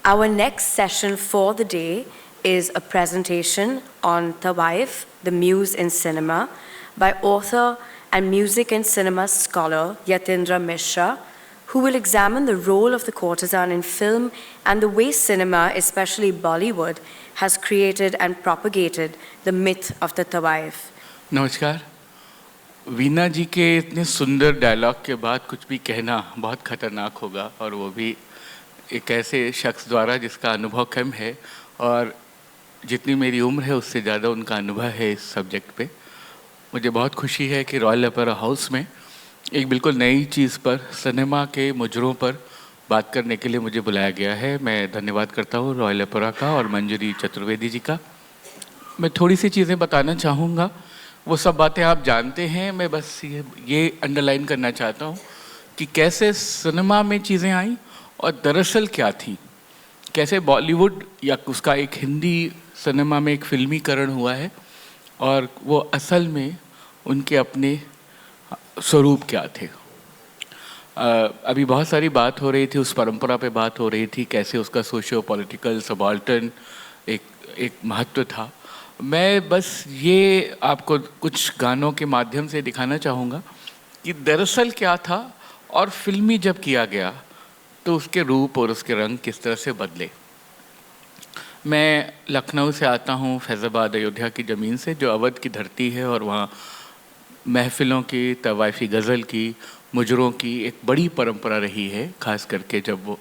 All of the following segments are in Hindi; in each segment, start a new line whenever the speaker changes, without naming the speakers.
Our next session for the day is a presentation on Tawaif, the Muse in Cinema, by author and music and cinema scholar Yatindra Mishra, who will examine the role of the courtesan in film and the way cinema, especially Bollywood, has created and propagated the myth of the Tawaif.
नमस्कार। वीना जी के इतने सुंदर डायलॉग के बाद कुछ भी कहना बहुत खतरनाक होगा, और वो भी एक ऐसे शख्स द्वारा जिसका अनुभव कम है और जितनी मेरी उम्र है उससे ज़्यादा उनका अनुभव है इस सब्जेक्ट पे। मुझे बहुत खुशी है कि रॉयल ओपेरा हाउस में एक बिल्कुल नई चीज़ पर, सिनेमा के मुजरों पर बात करने के लिए मुझे बुलाया गया है। मैं धन्यवाद करता हूँ रॉयल ओपेरा का और मंजरी चतुर्वेदी जी का। मैं थोड़ी सी चीज़ें बताना चाहूँगा, वो सब बातें आप जानते हैं। मैं बस ये अंडरलाइन करना चाहता हूँ कि कैसे सिनेमा में चीज़ें आई और दरअसल क्या थी, कैसे बॉलीवुड या उसका एक हिंदी सिनेमा में एक फिल्मीकरण हुआ है और वो असल में उनके अपने स्वरूप क्या थे। अभी बहुत सारी बात हो रही थी, उस परंपरा पे बात हो रही थी, कैसे उसका सोशियो पॉलिटिकल सबाल्टर्न एक महत्व था। मैं बस ये आपको कुछ गानों के माध्यम से दिखाना चाहूँगा कि दरअसल क्या था और फिल्मी जब किया गया तो उसके रूप और उसके रंग किस तरह से बदले। मैं लखनऊ से आता हूँ, फैज़ाबाद अयोध्या की ज़मीन से, जो अवध की धरती है, और वहाँ महफ़िलों की, तवाइफ़ी गज़ल की, मुजरों की एक बड़ी परंपरा रही है। ख़ास करके जब वो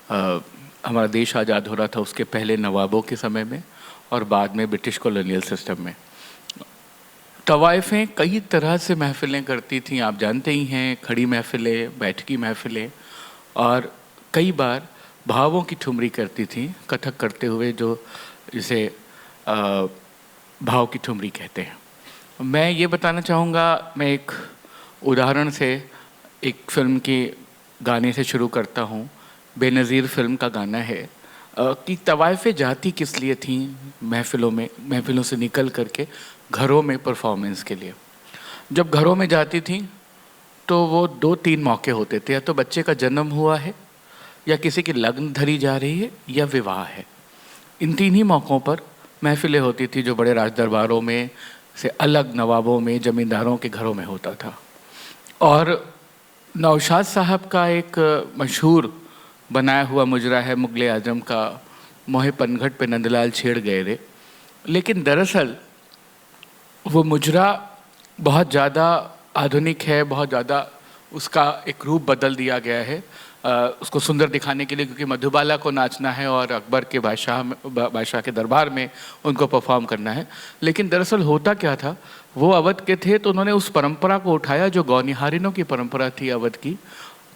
हमारा देश आज़ाद हो रहा था उसके पहले नवाबों के समय में और बाद में ब्रिटिश कॉलोनियल सिस्टम में। तवाइफ़ें कई तरह से महफ़िलें करती थीं, आप जानते ही हैं, खड़ी महफ़िलें, बैठकी महफ़िलें, और कई बार भावों की ठुमरी करती थीं, कथक करते हुए, जो जिसे भाव की ठुमरी कहते हैं। मैं ये बताना चाहूँगा, मैं एक उदाहरण से एक फ़िल्म के गाने से शुरू करता हूँ। बेनज़ीर फ़िल्म का गाना है कि तवाइफ़ें जाती किस लिए थीं महफ़िलों से निकल करके घरों में परफॉर्मेंस के लिए। जब घरों में जाती थीं तो वो 2-3 मौके होते थे, या तो बच्चे का जन्म हुआ है, या किसी की लगन धरी जा रही है, या विवाह है। इन 3 ही मौक़ों पर महफ़िलें होती थी, जो बड़े राज दरबारों में से अलग नवाबों में, ज़मींदारों के घरों में होता था। और नौशाद साहब का एक मशहूर बनाया हुआ मुजरा है मुग़ल आज़म का, मोहे पनघट पे नंदलाल छेड़ गए रे। लेकिन दरअसल वो मुजरा बहुत ज़्यादा आधुनिक है, बहुत ज़्यादा उसका एक रूप बदल दिया गया है उसको सुंदर दिखाने के लिए, क्योंकि मधुबाला को नाचना है और अकबर के बादशाह के दरबार में उनको परफॉर्म करना है। लेकिन दरअसल होता क्या था, वो अवध के थे तो उन्होंने उस परंपरा को उठाया जो गौनिहारिनों की परंपरा थी, अवध की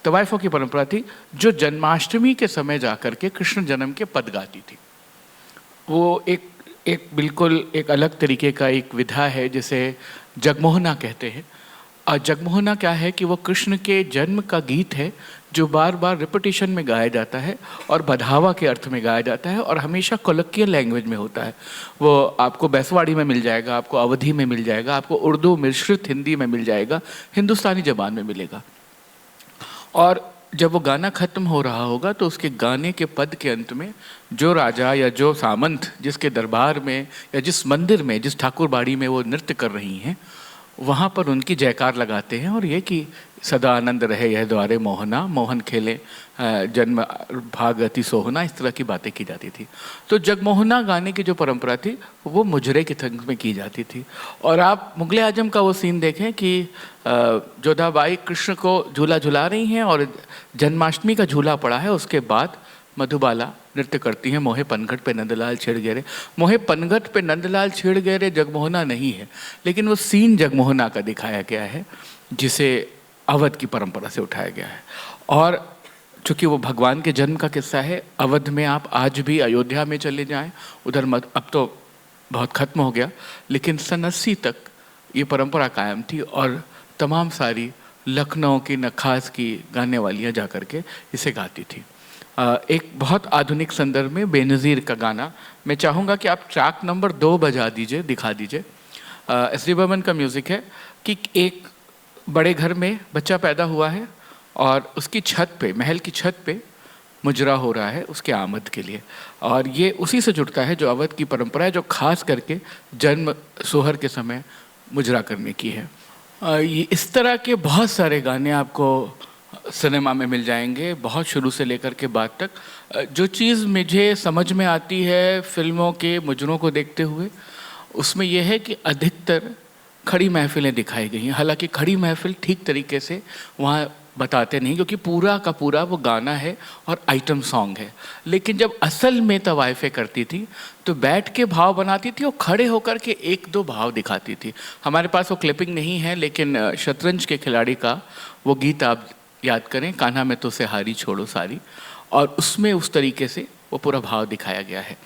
तवाइफ़ों की परंपरा थी, जो जन्माष्टमी के समय जाकर के कृष्ण जन्म के पद गाती थी। वो एक बिल्कुल एक अलग तरीके का एक विधा है जिसे जगमोहना कहते हैं। और जगमोहना क्या है कि वो कृष्ण के जन्म का गीत है जो बार बार रिपीटिशन में गाया जाता है और बढ़ावा के अर्थ में गाया जाता है, और हमेशा कोलक्कियल लैंग्वेज में होता है। वो आपको बैसवाड़ी में मिल जाएगा, आपको अवधी में मिल जाएगा, आपको उर्दू मिश्रित हिंदी में मिल जाएगा, हिंदुस्तानी ज़बान में मिलेगा। और जब वो गाना ख़त्म हो रहा होगा तो उसके गाने के पद के अंत में जो राजा या जो सामंत जिसके दरबार में या जिस मंदिर में, जिस ठाकुर बाड़ी में वो नृत्य कर रही हैं, वहाँ पर उनकी जयकार लगाते हैं, और ये कि सदा आनंद रहे यह द्वारे मोहना, मोहन खेले जन्म भाग अति सोहना, इस तरह की बातें की जाती थी। तो जगमोहना गाने की जो परंपरा थी वो मुजरे के थंग में की जाती थी। और आप मुग़ल आज़म का वो सीन देखें कि जोधाबाई कृष्ण को झूला झुला रही हैं और जन्माष्टमी का झूला पड़ा है, उसके बाद मधुबाला नृत्य करती हैं, मोहे पनघट पे नंदलाल छेड़ गए रे। मोहे पनघट पे नंदलाल छेड़ गए रे जगमोहना नहीं है, लेकिन वो सीन जगमोहना का दिखाया गया है जिसे अवध की परंपरा से उठाया गया है। और चूँकि वो भगवान के जन्म का किस्सा है, अवध में आप आज भी अयोध्या में चले जाएं, उधर अब तो बहुत ख़त्म हो गया, लेकिन सन 80 तक ये परंपरा कायम थी, और तमाम सारी लखनऊ की, नखास की गाने वालियाँ जा कर के इसे गाती थी। एक बहुत आधुनिक संदर्भ में बेनज़ीर का गाना मैं चाहूँगा कि आप ट्रैक नंबर 2 बजा दीजिए, दिखा दीजिए। एस डी बर्मन का म्यूज़िक है कि एक बड़े घर में बच्चा पैदा हुआ है और उसकी छत पे, महल की छत पे मुजरा हो रहा है उसके आमद के लिए। और ये उसी से जुड़ता है जो अवध की परंपरा है, जो खास करके जन्म सोहर के समय मुजरा करने की है। ये इस तरह के बहुत सारे गाने आपको सिनेमा में मिल जाएंगे, बहुत शुरू से लेकर के बाद तक। जो चीज़ मुझे समझ में आती है फिल्मों के मुजरों को देखते हुए, उसमें यह है कि अधिकतर खड़ी महफिलें दिखाई गई हैं। हालांकि खड़ी महफिल ठीक तरीके से वहाँ बताते नहीं, क्योंकि पूरा का पूरा वो गाना है और आइटम सॉन्ग है। लेकिन जब असल में तवाइफे करती थी तो बैठ के भाव बनाती थी और खड़े होकर के एक दो भाव दिखाती थी। हमारे पास वो क्लिपिंग नहीं है, लेकिन शतरंज के खिलाड़ी का वो गीत आप याद करें, कान्हा में तो से हारी छोड़ो सारी, और उसमें उस तरीके से वो पूरा भाव दिखाया गया है।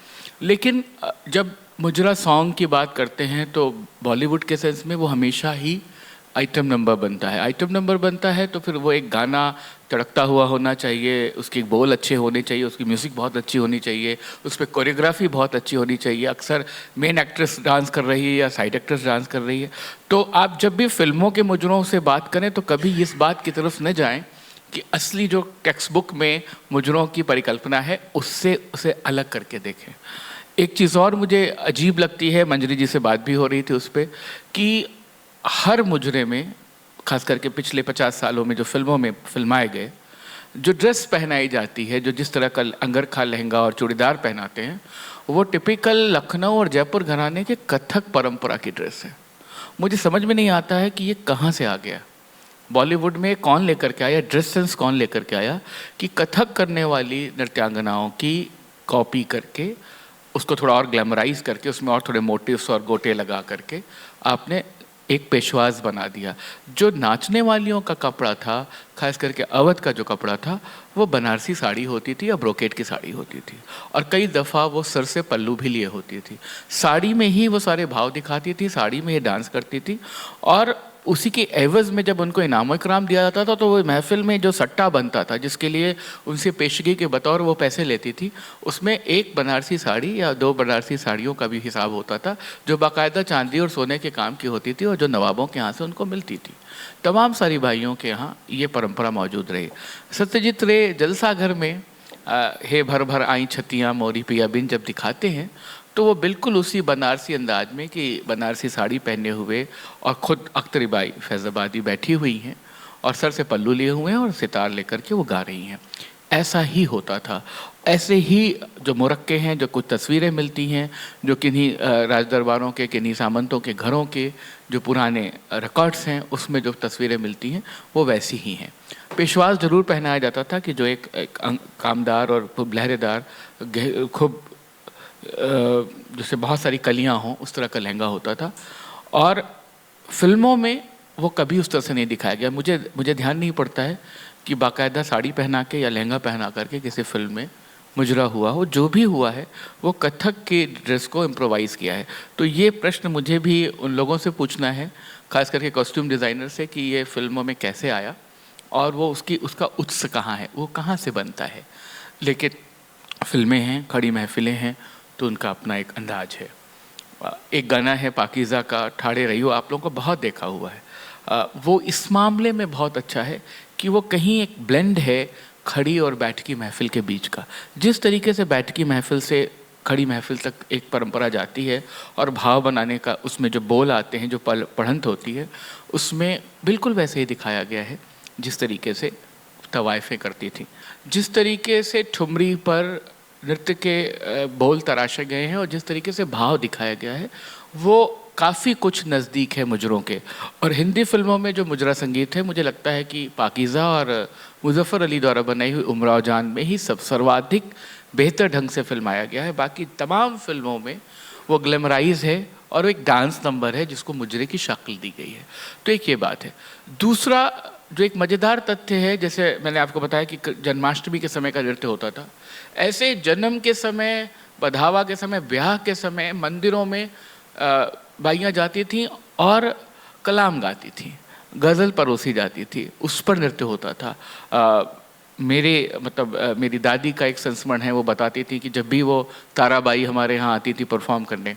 लेकिन जब मुजरा सॉन्ग की बात करते हैं तो बॉलीवुड के सेंस में वो हमेशा ही आइटम नंबर बनता है। आइटम नंबर बनता है तो फिर वो एक गाना तड़कता हुआ होना चाहिए, उसके बोल अच्छे होने चाहिए, उसकी म्यूज़िक बहुत अच्छी होनी चाहिए, उस पर कोरियोग्राफी बहुत अच्छी होनी चाहिए। अक्सर मेन एक्ट्रेस डांस कर रही है या साइड एक्ट्रेस डांस कर रही है। तो आप जब भी फिल्मों के मुजरों से बात करें तो कभी इस बात की तरफ न जाएं कि असली जो टेक्स्ट बुक में मुजरों की परिकल्पना है उससे उसे अलग करके देखें। एक चीज़ और मुझे अजीब लगती है, मंजरी जी से बात भी हो रही थी उस पर, कि हर मुजरे में, खास करके पिछले 50 सालों में जो फिल्मों में फिल्माए गए, जो ड्रेस पहनाई जाती है, जो जिस तरह का अंगरखा लहंगा और चूड़ीदार पहनाते हैं, वो टिपिकल लखनऊ और जयपुर घराने के कथक परंपरा की ड्रेस है। मुझे समझ में नहीं आता है कि ये कहाँ से आ गया। बॉलीवुड में कौन लेकर के आया, ड्रेस सेंस कौन लेकर के आया कि कथक करने वाली नृत्यांगनाओं की कॉपी करके उसको थोड़ा और ग्लैमराइज करके उसमें और थोड़े मोटिव्स और गोटे लगा करके आपने एक पेशवाज बना दिया। जो नाचने वालियों का कपड़ा था, खास करके अवध का जो कपड़ा था, वो बनारसी साड़ी होती थी या ब्रोकेट की साड़ी होती थी, और कई दफ़ा वो सर से पल्लू भी लिए होती थी। साड़ी में ही वो सारे भाव दिखाती थी, साड़ी में ही डांस करती थी, और उसी के एवज़ में जब उनको इनाम इकराम दिया जाता था तो वो महफिल में जो सट्टा बनता था जिसके लिए उनसे पेशगी के बतौर वो पैसे लेती थी, उसमें एक बनारसी साड़ी या दो बनारसी साड़ियों का भी हिसाब होता था, जो बाकायदा चांदी और सोने के काम की होती थी और जो नवाबों के यहाँ से उनको मिलती थी। तमाम सारी भाइयों के यहाँ ये परंपरा मौजूद रही। सत्यजीत रे जलसा घर में हे भर भर आई छतियाँ मोरी पिया बिन जब दिखाते हैं तो वो बिल्कुल उसी बनारसी अंदाज में कि बनारसी साड़ी पहने हुए और ख़ुद अख्तरी बाई फैज़ाबादी बैठी हुई हैं और सर से पल्लू लिए हुए हैं और सितार लेकर के वो गा रही हैं। ऐसा ही होता था। ऐसे ही जो मुरक्के हैं, जो कुछ तस्वीरें मिलती हैं, जो किन्हीं राजदरबारों के, किन्हीं सामंतों के घरों के जो पुराने रिकॉर्ड्स हैं उसमें जो तस्वीरें मिलती हैं वो वैसी ही हैं। पेशवाज ज़रूर पहनाया जाता था कि जो एक कामदार और खूब लहरेदार, खूब जैसे बहुत सारी कलियां हों, उस तरह का लहंगा होता था, और फिल्मों में वो कभी उस तरह से नहीं दिखाया गया। मुझे ध्यान नहीं पड़ता है कि बाकायदा साड़ी पहना के या लहंगा पहना करके किसी फिल्म में मुजरा हुआ हो। जो भी हुआ है वो कथक के ड्रेस को इम्प्रोवाइज़ किया है। तो ये प्रश्न मुझे भी उन लोगों से पूछना है, खास करके कॉस्ट्यूम डिज़ाइनर से, कि ये फिल्मों में कैसे आया और वो उसका उत्स कहाँ है, वो कहाँ से बनता है। लेकिन फिल्में हैं, खड़ी महफिलें हैं, तो उनका अपना एक अंदाज है। एक गाना है पाकीज़ा का, ठाड़े रहियो, आप लोगों को बहुत देखा हुआ है। वो इस मामले में बहुत अच्छा है कि वो कहीं एक ब्लेंड है खड़ी और बैठकी महफिल के बीच का। जिस तरीके से बैठकी महफिल से खड़ी महफिल तक एक परंपरा जाती है और भाव बनाने का उसमें जो बोल आते हैं, जो पढ़ंत होती है, उसमें बिल्कुल वैसे ही दिखाया गया है जिस तरीके से तवाइफें करती थी, जिस तरीके से ठुमरी पर नृत्य के बोल तराशे गए हैं और जिस तरीके से भाव दिखाया गया है वो काफ़ी कुछ नज़दीक है मुजरों के। और हिंदी फिल्मों में जो मुजरा संगीत है, मुझे लगता है कि पाकीज़ा और मुज़फ़्फ़र अली द्वारा बनाई हुई उमराव जान में ही सर्वाधिक बेहतर ढंग से फिल्माया गया है। बाकी तमाम फिल्मों में वो ग्लैमराइज है और एक डांस नंबर है जिसको मुजरे की शक्ल दी गई है। तो एक ये बात है। दूसरा जो एक मज़ेदार तथ्य है, जैसे मैंने आपको बताया कि जन्माष्टमी के समय का नृत्य होता था, ऐसे जन्म के समय, बधावा के समय, ब्याह के समय मंदिरों में बाइयाँ जाती थीं और कलाम गाती थीं, गज़ल परोसी जाती थी, उस पर नृत्य होता था। मेरी दादी का एक संस्मरण है, वो बताती थी कि जब भी वो ताराबाई हमारे यहाँ आती थी परफॉर्म करने,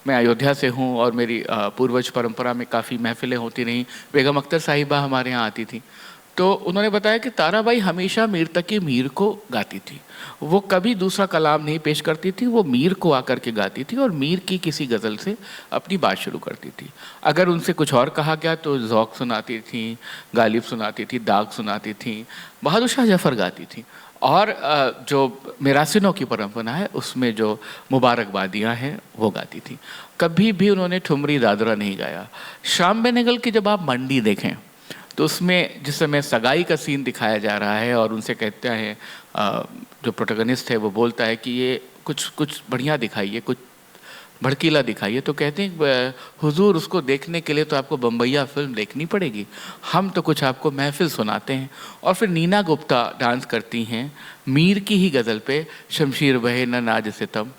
मैं अयोध्या से हूँ और मेरी पूर्वज परंपरा में काफ़ी महफिलें होती रहीं, बेगम अख्तर साहिबा हमारे यहाँ आती थी, तो उन्होंने बताया कि ताराबाई हमेशा मीर तकी मीर को गाती थी, वो कभी दूसरा कलाम नहीं पेश करती थी, वो मीर को आकर के गाती थी और मीर की किसी गज़ल से अपनी बात शुरू करती थी। अगर उनसे कुछ और कहा गया तो ज़ौक़ सुनाती थी, गालिब सुनाती थी, दाग सुनाती थी, बहादुर शाह जफ़र गाती थी। और जो मिरासिनों की परंपरा है उसमें जो मुबारकबादियाँ हैं वो गाती थी। कभी भी उन्होंने ठुमरी दादरा नहीं गाया। श्याम बेनेगल की जब आप मंडी देखें तो उसमें जिस समय सगाई का सीन दिखाया जा रहा है और उनसे कहते हैं जो प्रोटोगनिस्ट है वो बोलता है कि ये कुछ बढ़िया दिखाइए, कुछ भड़कीला दिखाइए, तो कहते हैं हुजूर उसको देखने के लिए तो आपको बम्बैया फिल्म देखनी पड़ेगी, हम तो कुछ आपको महफिल सुनाते हैं। और फिर नीना गुप्ता डांस करती हैं मीर की ही गज़ल पे, शमशीर बहे न नाज सितम,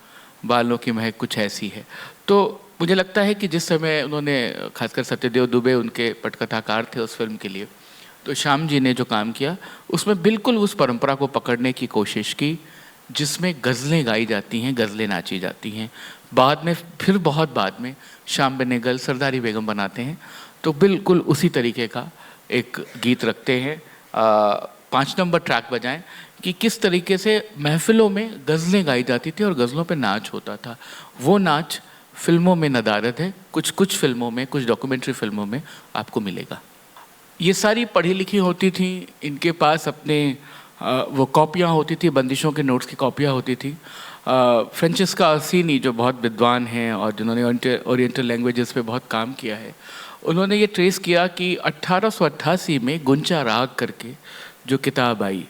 बालों की महक कुछ ऐसी है। तो मुझे लगता है कि जिस समय उन्होंने, खासकर सत्यदेव दुबे उनके पटकथाकार थे उस फिल्म के लिए, तो श्याम जी ने जो काम किया उसमें बिल्कुल उस परंपरा को पकड़ने की कोशिश की जिसमें गज़लें गाई जाती हैं, गज़लें नाची जाती हैं। बाद में फिर बहुत बाद में श्याम बेनेगल सरदारी बेगम बनाते हैं तो बिल्कुल उसी तरीके का एक गीत रखते हैं। 5 नंबर ट्रैक बजाएं कि किस तरीके से महफिलों में गज़लें गाई जाती थी और गज़लों पे नाच होता था। वो नाच फिल्मों में नदारद है, कुछ फिल्मों में, कुछ डॉक्यूमेंट्री फिल्मों में आपको मिलेगा। ये सारी पढ़ी लिखी होती थी, इनके पास अपने वो कॉपियाँ होती थी, बंदिशों के नोट्स की कॉपियाँ होती थी। फ्रांचेस्का अर्सिनी जो बहुत विद्वान हैं और जिन्होंने ओरिएंटल लैंग्वेजेस पे बहुत काम किया है, उन्होंने ये ट्रेस किया कि 1888 में गुंचा राग करके जो किताब आई,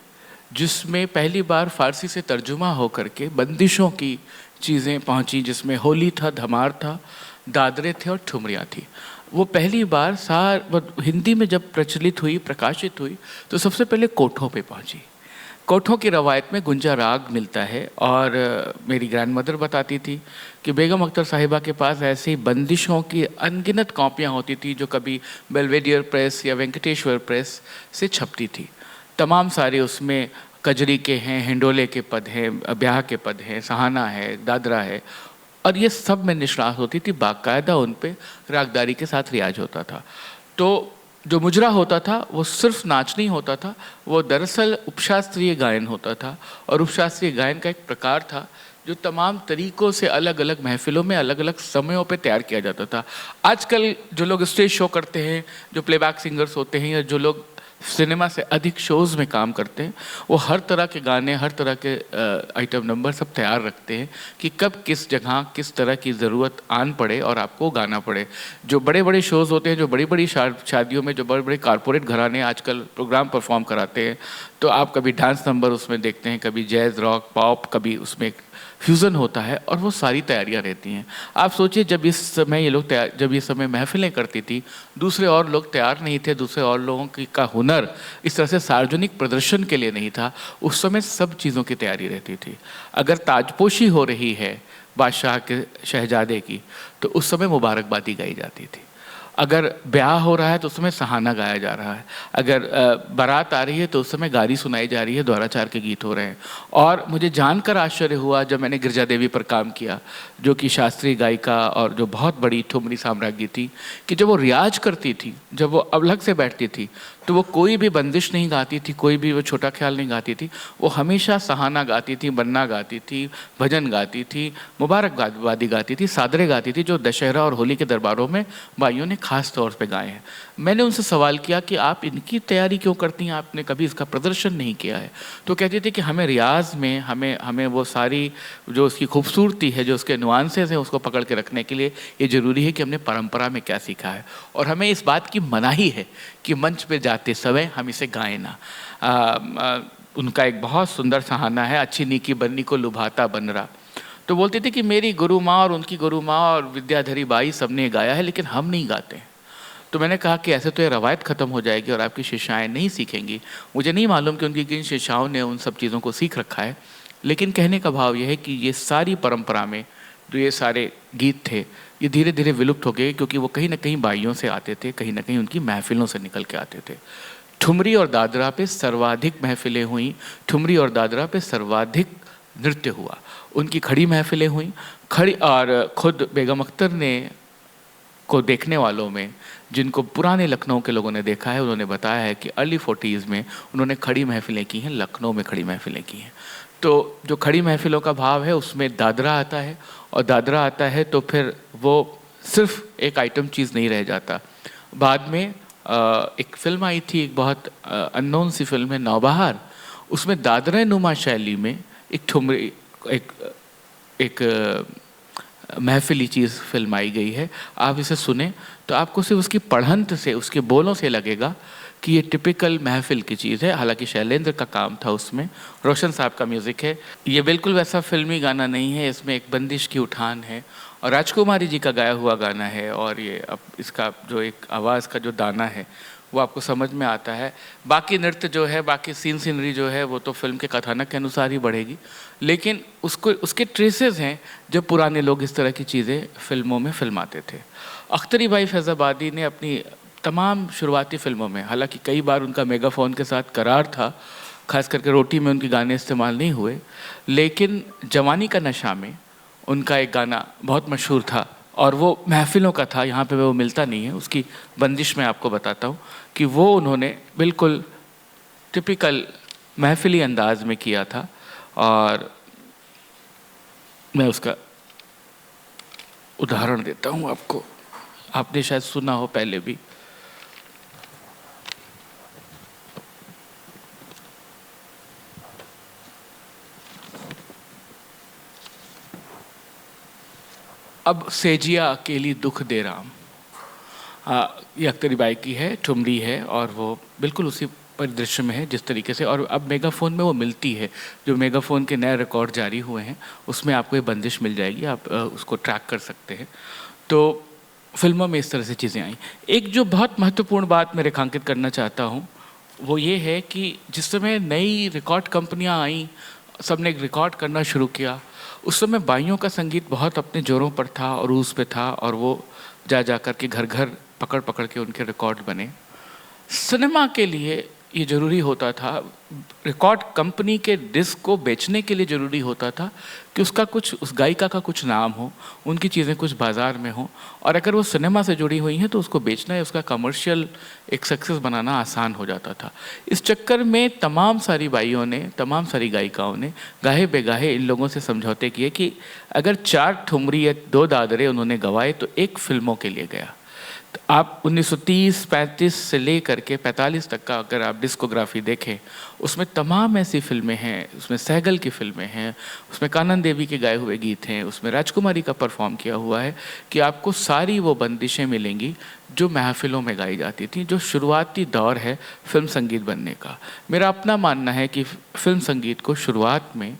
जिसमें पहली बार फ़ारसी से तर्जुमा हो करके बंदिशों की चीज़ें पहुंची, जिसमें होली था, धमार था, दादरे थे और ठुमरियाँ थी। वो पहली बार हिंदी में जब प्रचलित हुई, प्रकाशित हुई, तो सबसे पहले कोठों पे पहुंची। कोठों की रवायत में गुंजा राग मिलता है और मेरी ग्रैंडमदर बताती थी कि बेगम अख्तर साहिबा के पास ऐसी बंदिशों की अनगिनत कॉपियाँ होती थी जो कभी बेलवेडियर प्रेस या वेंकटेश्वर प्रेस से छपती थी। तमाम सारे उसमें कजरी के हैं, हिंडोले के पद हैं, ब्याह के पद हैं, सहाना है, दादरा है, और ये सब में निष्णात होती थी। बाकायदा उन पे रागदारी के साथ रियाज होता था। तो जो मुजरा होता था वो सिर्फ नाच नहीं होता था, वो दरअसल उपशास्त्रीय गायन होता था। और उपशास्त्रीय गायन का एक प्रकार था जो तमाम तरीक़ों से अलग अलग महफ़िलों में अलग अलग समयों पे तैयार किया जाता था। आजकल जो लोग स्टेज शो करते हैं, जो प्लेबैक सिंगर्स होते हैं, या जो लोग सिनेमा से अधिक शोज़ में काम करते हैं, वो हर तरह के गाने, हर तरह के आइटम नंबर सब तैयार रखते हैं कि कब किस जगह किस तरह की ज़रूरत आन पड़े और आपको गाना पड़े। जो बड़े बड़े शोज़ होते हैं, जो बड़ी बड़ी शादियों में जो बड़े बड़े कारपोरेट घराने आजकल प्रोग्राम परफॉर्म कराते हैं, तो आप कभी डांस नंबर उसमें देखते हैं, कभी जैज़, रॉक, पॉप, कभी उसमें फ्यूज़न होता है, और वो सारी तैयारियां रहती हैं। आप सोचिए जब इस समय महफ़िलें करती थी, दूसरे और लोग तैयार नहीं थे, दूसरे और लोगों का हुनर इस तरह से सार्वजनिक प्रदर्शन के लिए नहीं था। उस समय सब चीज़ों की तैयारी रहती थी। अगर ताजपोशी हो रही है बादशाह के शहजादे की, तो उस समय मुबारकबादी गाई जाती थी। अगर ब्याह हो रहा है तो उस समय सहाना गाया जा रहा है। अगर बारात आ रही है तो उस समय गारी सुनाई जा रही है, द्वाराचार के गीत हो रहे हैं। और मुझे जानकर आश्चर्य हुआ जब मैंने गिरजा देवी पर काम किया, जो कि शास्त्रीय गायिका और जो बहुत बड़ी ठुमरी साम्राज्ञी थी, कि जब वो रियाज करती थी, जब वो अलग से बैठती थी, तो वो कोई भी बंदिश नहीं गाती थी, कोई भी वो छोटा ख्याल नहीं गाती थी। वो हमेशा सहाना गाती थी, बन्ना गाती थी, भजन गाती थी, मुबारकबादी गाती थी, सादरे गाती थी, जो दशहरा और होली के दरबारों में बाइयों ने खास तौर पे गाए हैं। मैंने उनसे सवाल किया कि आप इनकी तैयारी क्यों करती हैं, आपने कभी इसका प्रदर्शन नहीं किया है? तो कहती थी कि हमें रियाज में हमें वो सारी जो उसकी खूबसूरती है, जो उसके नुआंसेस हैं, उसको पकड़ के रखने के लिए ये ज़रूरी है कि हमने परंपरा में क्या सीखा है। और हमें इस बात की मनाही है कि मंच पे जाते समय हम इसे गाएं ना। उनका एक बहुत सुंदर सहाना है, अच्छी नीकी बन्नी को लुभाता बनरा। तो बोलती थी कि मेरी गुरु माँ और उनकी गुरु माँ और विद्याधरी बाई सबने गाया है, लेकिन हम नहीं गाते। तो मैंने कहा कि ऐसे तो ये रवायत ख़त्म हो जाएगी और आपकी शिष्याएँ नहीं सीखेंगी। मुझे नहीं मालूम कि उनकी किन शिष्याओं ने उन सब चीज़ों को सीख रखा है, लेकिन कहने का भाव यह है कि ये सारी परंपरा में जो ये सारे गीत थे, ये धीरे धीरे विलुप्त हो गए, क्योंकि वो कहीं ना कहीं बाइयों से आते थे, कहीं ना कहीं उनकी महफिलों से निकल के आते थे। ठुमरी और दादरा पे सर्वाधिक महफिलें हुई, ठुमरी और दादरा पे सर्वाधिक नृत्य हुआ। उनकी खड़ी महफिलें हुई, खड़ी, और ख़ुद बेगम अख्तर ने को देखने वालों में, जिनको पुराने लखनऊ के लोगों ने देखा है, उन्होंने बताया है कि अर्ली 40s में उन्होंने खड़ी महफ़िलें की हैं, लखनऊ में खड़ी महफ़िलें की हैं। तो जो खड़ी महफ़िलों का भाव है उसमें दादरा आता है, और दादरा आता है तो फिर वो सिर्फ़ एक आइटम चीज़ नहीं रह जाता। बाद में एक फ़िल्म आई थी, एक बहुत अननोन सी फ़िल्म है नौबहार, उसमें दादरा नुमा शैली में एक ठुमरी एक महफ़िली चीज़ फ़िल्माई गई है। आप इसे सुने तो आपको सिर्फ उसकी पढ़ंत से, उसके बोलों से लगेगा कि ये टिपिकल महफ़िल की चीज़ है। हालांकि शैलेंद्र का काम था उसमें, रोशन साहब का म्यूज़िक है। ये बिल्कुल वैसा फ़िल्मी गाना नहीं है, इसमें एक बंदिश की उठान है और राजकुमारी जी का गाया हुआ गाना है। और ये अब इसका जो एक आवाज़ का जो दाना है वो आपको समझ में आता है। बाकी नृत्य जो है, बाकी सीनरी जो है, वो तो फिल्म के कथानक के अनुसार ही बढ़ेगी, लेकिन उसको उसके ट्रेसेस हैं जो पुराने लोग इस तरह की चीज़ें फिल्मों में फिल्माते थे। अख्तरी भाई फैज़ाबादी ने अपनी तमाम शुरुआती फिल्मों में, हालांकि कई बार उनका मेगाफोन के साथ करार था, खास करके रोटी में उनके गाने इस्तेमाल नहीं हुए, लेकिन जवानी का नशा में उनका एक गाना बहुत मशहूर था और वो महफ़िलों का था, यहाँ पे वो मिलता नहीं है। उसकी बंदिश मैं आपको बताता हूँ कि वो उन्होंने बिल्कुल टिपिकल महफ़िली अंदाज में किया था, और मैं उसका उदाहरण देता हूँ आपको। आपने शायद सुना हो पहले भी। अब सेजिया अकेली दुख दे राम, ये अख्तरी बाई की है, ठुमरी है, और वो बिल्कुल उसी परिदृश्य में है जिस तरीके से। और अब मेगाफोन में वो मिलती है, जो मेगाफोन के नए रिकॉर्ड जारी हुए हैं उसमें आपको ये बंदिश मिल जाएगी, आप उसको ट्रैक कर सकते हैं। तो फिल्मों में इस तरह से चीज़ें आई। एक जो बहुत महत्वपूर्ण बात मैं रेखांकित करना चाहता हूँ वो ये है कि जिस समय नई रिकॉर्ड कंपनियाँ आईं, सब ने रिकॉर्ड करना शुरू किया, उस समय बाइयों का संगीत बहुत अपने जोरों पर था और उस पे था, और वो जा कर के घर घर पकड़ पकड़ के उनके रिकॉर्ड बने। सिनेमा के लिए ये ज़रूरी होता था, रिकॉर्ड कंपनी के डिस्क को बेचने के लिए ज़रूरी होता था कि उसका कुछ, उस गायिका का कुछ नाम हो, उनकी चीज़ें कुछ बाज़ार में हों, और अगर वो सिनेमा से जुड़ी हुई हैं तो उसको बेचना या उसका कमर्शियल एक सक्सेस बनाना आसान हो जाता था। इस चक्कर में तमाम सारी बाइयों ने, तमाम सारी गायिकाओं ने गाहे बेगाहे इन लोगों से समझौते किए कि अगर 4 ठुमरी या 2 दादरे उन्होंने गवाए तो एक फिल्मों के लिए गया। आप 1930-35 से लेकर के 45 तक का अगर आप डिस्कोग्राफी देखें, उसमें तमाम ऐसी फिल्में हैं, उसमें सहगल की फिल्में हैं, उसमें कानन देवी के गाए हुए गीत हैं, उसमें राजकुमारी का परफॉर्म किया हुआ है, कि आपको सारी वो बंदिशें मिलेंगी जो महफ़िलों में गाई जाती थी, जो शुरुआती दौर है फिल्म संगीत बनने का। मेरा अपना मानना है कि फिल्म संगीत को शुरुआत में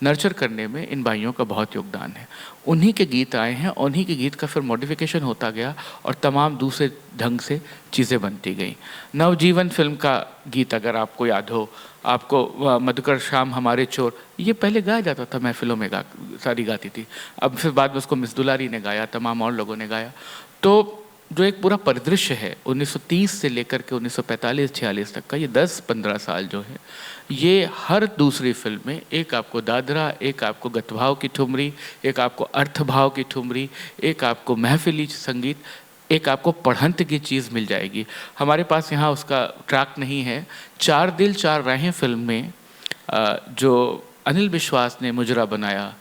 नर्चर करने में इन भाइयों का बहुत योगदान है। उन्हीं के गीत आए हैं, उन्हीं के गीत का फिर मॉडिफिकेशन होता गया और तमाम दूसरे ढंग से चीज़ें बनती गईं। नवजीवन फिल्म का गीत अगर आपको याद हो, आपको मधुकर श्याम हमारे चोर, ये पहले गाया जाता था महफ़िलों में, सारी गाती थी। अब फिर बाद में उसको मिस दुलारी ने गाया, तमाम और लोगों ने गाया। तो जो एक पूरा परिदृश्य है 1930 से लेकर के 1945-46 तक का, ये 10-15 साल जो है, ये हर दूसरी फिल्म में एक आपको दादरा, एक आपको गतभाव की ठुमरी, एक आपको अर्थभाव की ठुमरी, एक आपको महफ़िली संगीत, एक आपको पढ़ंत की चीज़ मिल जाएगी। हमारे पास यहाँ उसका ट्रैक नहीं है। 4 दिल 4 राहें फिल्म में जो अनिल विश्वास ने मुजरा बनाया,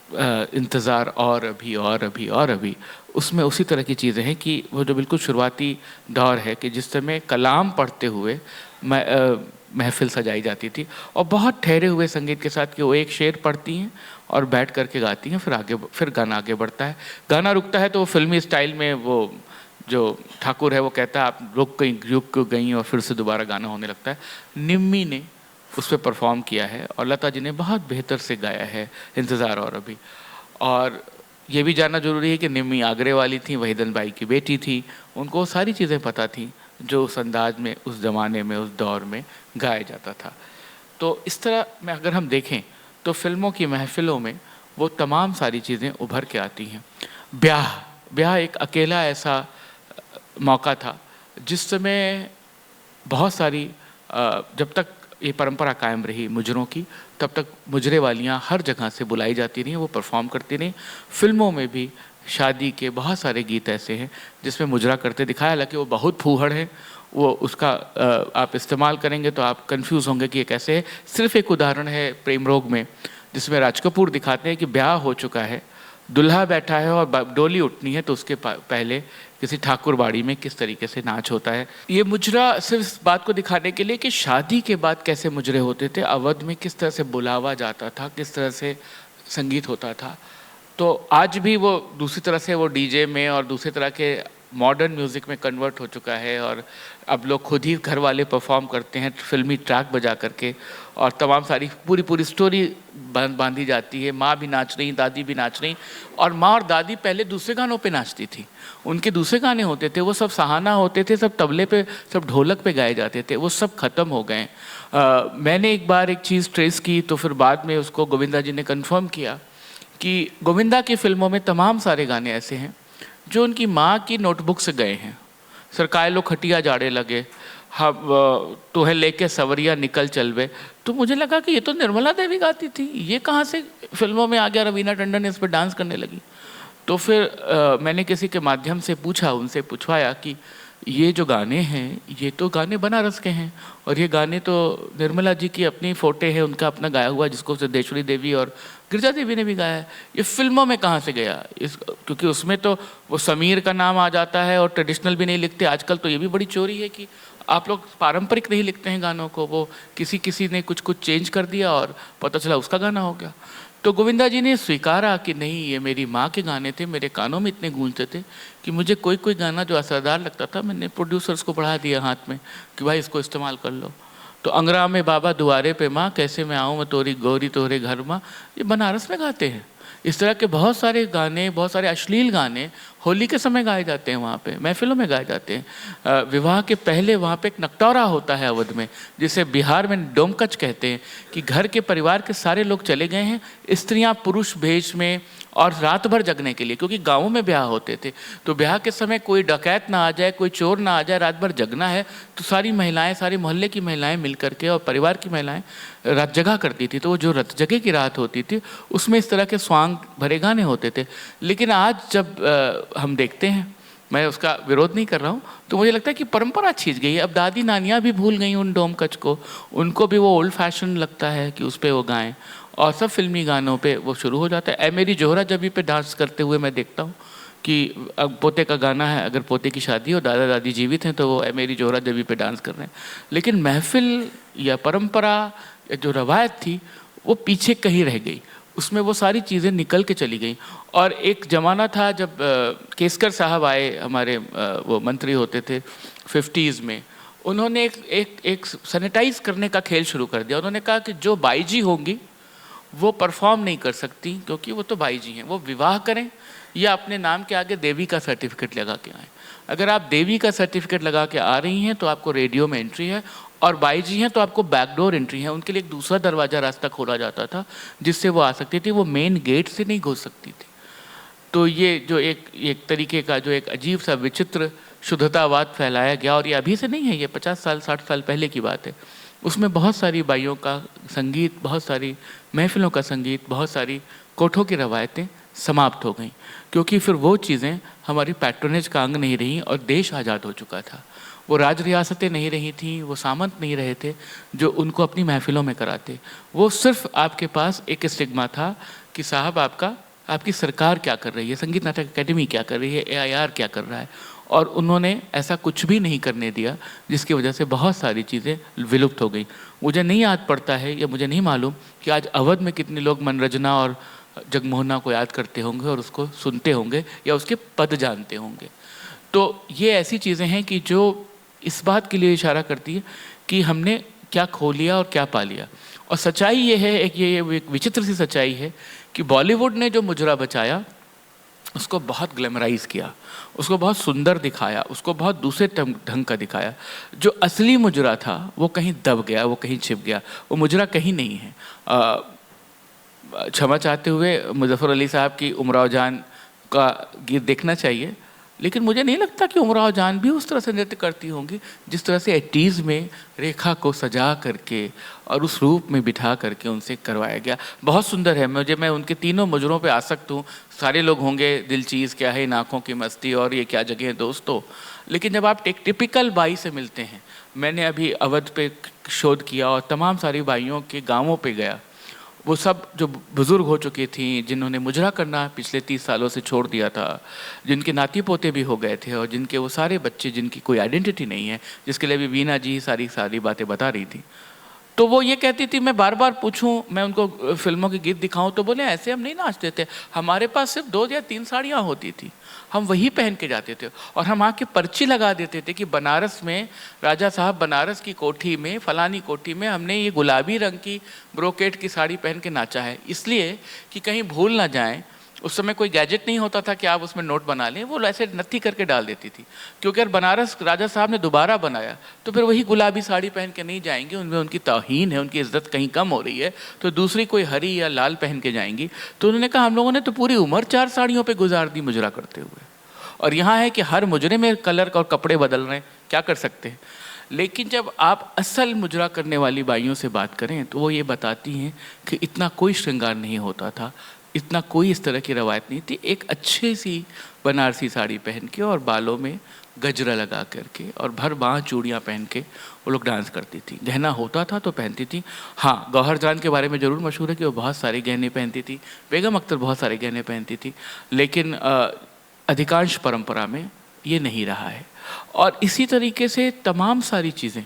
इंतज़ार और अभी और अभी और अभी, उसमें उसी तरह की चीज़ें हैं कि वो जो बिल्कुल शुरुआती दौर है कि जिस समय कलाम पढ़ते हुए महफ़िल सजाई जाती थी, और बहुत ठहरे हुए संगीत के साथ कि वो एक शेर पढ़ती हैं और बैठ करके गाती हैं, फिर गाना आगे बढ़ता है। गाना रुकता है तो वो फिल्मी स्टाइल में वो जो ठाकुर है वो कहता है आप रुक गई और फिर से दोबारा गाना होने लगता है। निम्मी ने उस पर परफॉर्म किया है और लता जी ने बहुत बेहतर से गाया है इंतज़ार और अभी। और ये भी जानना ज़रूरी है कि निम्मी आगरे वाली थी, वहीदन बाई की बेटी थी, उनको सारी चीज़ें पता थी जो उस अंदाज में, उस ज़माने में, उस दौर में गाया जाता था। तो इस तरह में अगर हम देखें तो फिल्मों की महफ़िलों में वो तमाम सारी चीज़ें उभर के आती हैं। ब्याह एक अकेला ऐसा मौका था जिस समय बहुत सारी, जब तक ये परंपरा कायम रही मुजरों की, तब तक मुजरे वालियाँ हर जगह से बुलाई जाती रहीं, वो परफॉर्म करती रहीं। फिल्मों में भी शादी के, बहुत सारे गीत ऐसे हैं जिसमें मुजरा करते दिखाया। हालांकि वो बहुत फूहड़ है, वो उसका आप इस्तेमाल करेंगे तो आप कंफ्यूज होंगे कि ये कैसे है। सिर्फ एक उदाहरण है प्रेम रोग में, जिसमें राज कपूर दिखाते हैं कि ब्याह हो चुका है, दुल्हा बैठा है और डोली उठनी है, तो उसके पहले किसी ठाकुर बाड़ी में किस तरीके से नाच होता है। ये मुजरा सिर्फ इस बात को दिखाने के लिए कि शादी के बाद कैसे मुजरे होते थे, अवध में किस तरह से बुलावा जाता था, किस तरह से संगीत होता था। तो आज भी वो दूसरी तरह से वो डीजे में और दूसरी तरह के मॉडर्न म्यूज़िक में कन्वर्ट हो चुका है, और अब लोग खुद ही घर वाले परफॉर्म करते हैं फिल्मी ट्रैक बजा करके, और तमाम सारी पूरी स्टोरी बांधी जाती है। माँ भी नाच रही, दादी भी नाच रही, और माँ और दादी पहले दूसरे गानों पे नाचती थी। उनके दूसरे गाने होते थे, वो सब सहाना होते थे, सब तबले पे, सब ढोलक पे गाए जाते थे, वो सब ख़त्म हो गए। मैंने एक बार एक चीज़ ट्रेस की, तो फिर बाद में उसको गोविंदा जी ने कन्फर्म किया कि गोविंदा की फिल्मों में तमाम सारे गाने ऐसे हैं जो उनकी माँ की नोटबुक से गए हैं। सरकाए लो खटिया जाड़े लगे, हम तुम्हें लेके सवरिया निकल चल वे। तो मुझे लगा कि ये तो निर्मला देवी गाती थी, ये कहाँ से फिल्मों में आ गया, रवीना टंडन इस पर डांस करने लगी। तो फिर मैंने किसी के माध्यम से पूछा, उनसे पूछवाया कि ये जो गाने हैं ये तो गाने बनारस के हैं, और ये गाने तो निर्मला जी की अपनी फोटे है, उनका अपना गाया हुआ, जिसको सिद्धेश्वरी देवी और गिरजा देवी ने भी गाया है। ये फिल्मों में कहाँ से गया? क्योंकि उसमें तो वो समीर का नाम आ जाता है और ट्रेडिशनल भी नहीं लिखते। आजकल तो ये भी बड़ी चोरी है कि आप लोग पारंपरिक नहीं लिखते हैं गानों को, वो किसी ने कुछ चेंज कर दिया और पता चला उसका गाना हो गया। तो गोविंदा जी ने स्वीकारा कि नहीं, ये मेरी माँ के गाने थे, मेरे कानों में इतने गूंजते थे कि मुझे कोई गाना जो असरदार लगता था, मैंने प्रोड्यूसर्स को बढ़ा दिया हाथ में कि भाई इसको इस्तेमाल कर लो। तो अंगरा में बाबा दुआरे पे माँ, कैसे मैं आऊँ मैं तोरी गौरी तोरे घर माँ, ये बनारस में गाते हैं। इस तरह के बहुत सारे गाने, बहुत सारे अश्लील गाने होली के समय गाए जाते हैं, वहाँ पे महफिलों में गाए जाते हैं। विवाह के पहले वहाँ पे एक नकटौरा होता है अवध में, जिसे बिहार में डोमकच कहते हैं, कि घर के परिवार के सारे लोग चले गए हैं, स्त्रियाँ पुरुष भेष में, और रात भर जगने के लिए, क्योंकि गाँवों में ब्याह होते थे। तो ब्याह के समय कोई डकैत ना आ जाए, कोई चोर ना आ जाए, रात भर जगना है, तो सारी महिलाएं, सारे मोहल्ले की महिलाएं मिल करके और परिवार की महिलाएं रात जगा करती थी। तो वो जो रात जगे की रात होती थी उसमें इस तरह के स्वांग भरे गाने होते थे। लेकिन आज जब हम देखते हैं, मैं उसका विरोध नहीं कर रहा हूँ, तो मुझे लगता है कि परंपरा छीज गई है। अब दादी नानियाँ भी भूल गई उन डोमकच को, उनको भी वो ओल्ड फैशन लगता है कि उस पर वो गाएं, और सब फिल्मी गानों पे वो शुरू हो जाता है। ऐ मेरी जोहरा जबी पे डांस करते हुए मैं देखता हूँ कि अब पोते का गाना है, अगर पोते की शादी और दादा दादी जीवित हैं तो वो ऐ मेरी जोहरा जबी पे डांस कर रहे हैं। लेकिन महफिल या परंपरा या जो रवायत थी वो पीछे कहीं रह गई, उसमें वो सारी चीज़ें निकल के चली गई। और एक ज़माना था जब केसकर साहब आए, हमारे वो मंत्री होते थे 50s में, उन्होंने एक सैनिटाइज करने का खेल शुरू कर दिया। उन्होंने कहा कि जो बाई जी होंगी वो परफॉर्म नहीं कर सकती, क्योंकि वो तो बाई जी हैं, वो विवाह करें या अपने नाम के आगे देवी का सर्टिफिकेट लगा के आएँ। अगर आप देवी का सर्टिफिकेट लगा के आ रही हैं तो आपको रेडियो में एंट्री है, और बाई जी हैं तो आपको बैकडोर एंट्री है। उनके लिए एक दूसरा दरवाज़ा रास्ता खोला जाता था जिससे वो आ सकती थी, वो मेन गेट से नहीं घुस सकती थी। तो ये जो एक तरीके का जो एक अजीब सा विचित्र शुद्धतावाद फैलाया गया, और ये अभी से नहीं है, ये 50 साल 60 साल पहले की बात है। उसमें बहुत सारी बाइयों का संगीत, बहुत सारी महफिलों का संगीत, बहुत सारी कोठों की रवायतें समाप्त हो गईं, क्योंकि फिर वो चीज़ें हमारी पैट्रोनेज का अंग नहीं रहीं और देश आज़ाद हो चुका था। वो राज रियासतें नहीं रही थीं, वो सामंत नहीं रहे थे जो उनको अपनी महफिलों में कराते। वो सिर्फ आपके पास एक स्टिग्मा था कि साहब आपकी सरकार क्या कर रही है, संगीत नाटक अकेडमी क्या कर रही है, AIR क्या कर रहा है। और उन्होंने ऐसा कुछ भी नहीं करने दिया, जिसकी वजह से बहुत सारी चीज़ें विलुप्त हो गई। मुझे नहीं याद पड़ता है, या मुझे नहीं मालूम कि आज अवध में कितने लोग मनरजना और जगमोहना को याद करते होंगे और उसको सुनते होंगे या उसके पद जानते होंगे। तो ये ऐसी चीज़ें हैं कि जो इस बात के लिए इशारा करती है कि हमने क्या खो लिया और क्या पा लिया। और सच्चाई ये है, ये एक विचित्र सी सच्चाई है कि बॉलीवुड ने जो मुजरा बचाया उसको बहुत ग्लैमराइज किया, उसको बहुत सुंदर दिखाया, उसको बहुत दूसरे ढंग का दिखाया। जो असली मुजरा था वो कहीं दब गया, वो कहीं छिप गया, वो मुजरा कहीं नहीं है। क्षमा चाहते हुए मुजफ्फर अली साहब की उमराव जान का गीत देखना चाहिए, लेकिन मुझे नहीं लगता कि उमराव जान भी उस तरह से नृत्य करती होंगी जिस तरह से 80s में रेखा को सजा करके और उस रूप में बिठा करके उनसे करवाया गया। बहुत सुंदर है। मैं उनके तीनों मुजरों पे आसक्त हूँ। सारे लोग होंगे दिल चीज़ क्या है, इन आँखों की मस्ती और ये क्या जगह है दोस्तों, लेकिन जब आप एक टिपिकल बाई से मिलते हैं, मैंने अभी अवध पे शोध किया और तमाम सारी बाइयों के गाँवों पे गया, वो सब जो बुज़ुर्ग हो चुकी थी, जिन्होंने मुजरा करना पिछले 30 सालों से छोड़ दिया था, जिनके नाती पोते भी हो गए थे और जिनके वो सारे बच्चे जिनकी कोई आइडेंटिटी नहीं है, जिसके लिए भी वीना जी सारी सारी बातें बता रही थी, तो वो ये कहती थी, मैं बार बार पूछूं, मैं उनको फिल्मों के गीत दिखाऊं तो बोले ऐसे हम नहीं नाचते थे, हमारे पास सिर्फ 2 या 3 साड़ियाँ होती थी, हम वही पहन के जाते थे और हम आके पर्ची लगा देते थे कि बनारस में राजा साहब बनारस की कोठी में फलानी कोठी में हमने ये गुलाबी रंग की ब्रोकेट की साड़ी पहन के नाचा है, इसलिए कि कहीं भूल ना जाएं। उस समय कोई गैजेट नहीं होता था कि आप उसमें नोट बना लें, वो ऐसे नत्थी करके डाल देती थी, क्योंकि अगर बनारस राजा साहब ने दोबारा बनाया तो फिर वही गुलाबी साड़ी पहन के नहीं जाएंगे, उनमें उनकी तौहीन है, उनकी इज्जत कहीं कम हो रही है, तो दूसरी कोई हरी या लाल पहन के जाएंगी। तो उन्होंने कहा हम लोगों ने तो पूरी उम्र 4 साड़ियों पर गुजार दी मुजरा करते हुए, और यहाँ है कि हर मुजरे में कलर और कपड़े बदल रहे हैं, क्या कर सकते हैं। लेकिन जब आप असल मुजरा करने वाली बाइयों से बात करें तो वो ये बताती हैं कि इतना कोई श्रृंगार नहीं होता था, इतना कोई इस तरह की रवायत नहीं थी। एक अच्छी सी बनारसी साड़ी पहन के और बालों में गजरा लगा करके और भर बाँह चूड़ियाँ पहन के वो लोग डांस करती थी। गहना होता था तो पहनती थी। हाँ, गौहर जान के बारे में ज़रूर मशहूर है कि वो बहुत सारे गहने पहनती थी, बेगम अख्तर बहुत सारे गहने पहनती थी, लेकिन अधिकांश परंपरा में ये नहीं रहा है। और इसी तरीके से तमाम सारी चीज़ें